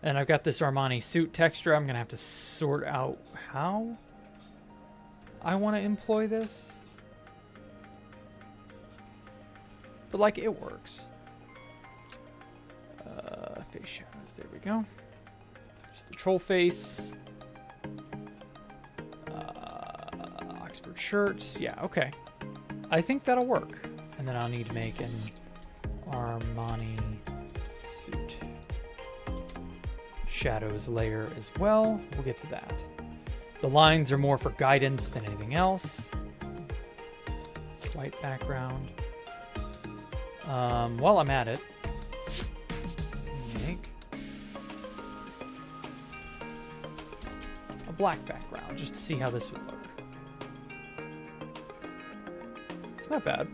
A: And I've got this Armani suit texture. I'm going to have to sort out how I want to employ this. But, like, it works. Face shadows. There we go. There's the troll face. Oxford shirt. Yeah, okay. I think that'll work. And then I'll need to make an Armani suit. Shadows layer as well. We'll get to that. The lines are more for guidance than anything else. White background. While I'm at it, make a black background just to see how this would look. It's not bad.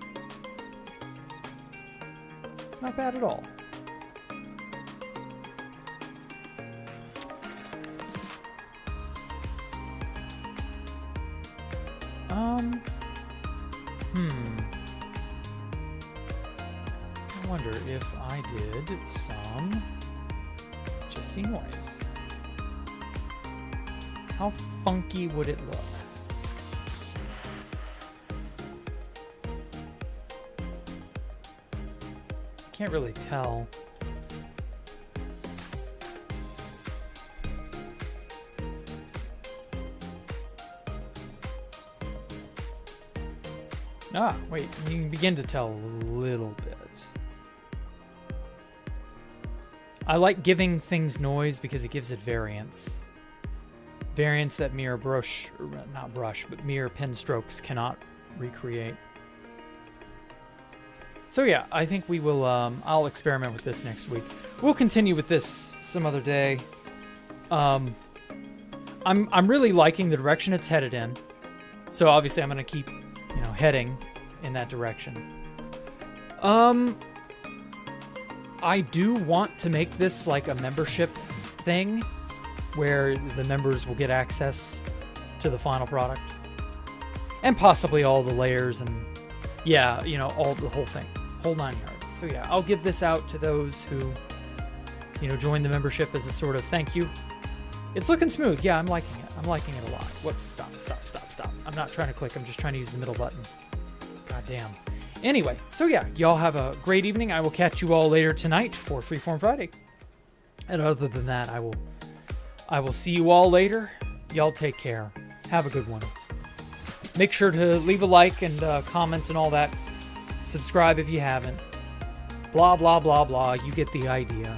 A: It's not bad at all. I wonder if I did some Jesse noise. How funky would it look? Can't really tell. Ah, wait, you can begin to tell a little bit. I like giving things noise because it gives it variance. Variance that mere brush, or not brush, but mere pen strokes cannot recreate. So yeah, I think we will, I'll experiment with this next week. We'll continue with this some other day. I'm really liking the direction it's headed in. So obviously I'm going to keep, heading in that direction. I do want to make this like a membership thing where the members will get access to the final product and possibly all the layers and all the whole thing, whole 9 yards. So yeah, I'll give this out to those who, join the membership as a sort of thank you. It's looking smooth. Yeah, I'm liking it. I'm liking it a lot. Whoops, stop. I'm not trying to click. I'm just trying to use the middle button. God damn. Anyway, so yeah, y'all have a great evening. I will catch you all later tonight for Freeform Friday. And other than that, I will see you all later. Y'all take care. Have a good one. Make sure to leave a like and comment and all that. Subscribe if you haven't. Blah, blah, blah, blah. You get the idea.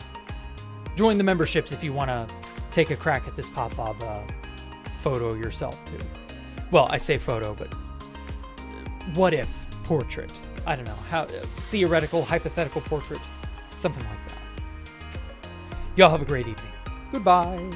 A: Join the memberships if you want to take a crack at this Popbob photo yourself, too. Well, I say photo, but what if portrait? I don't know. How theoretical, hypothetical portrait. Something like that. Y'all have a great evening. Goodbye.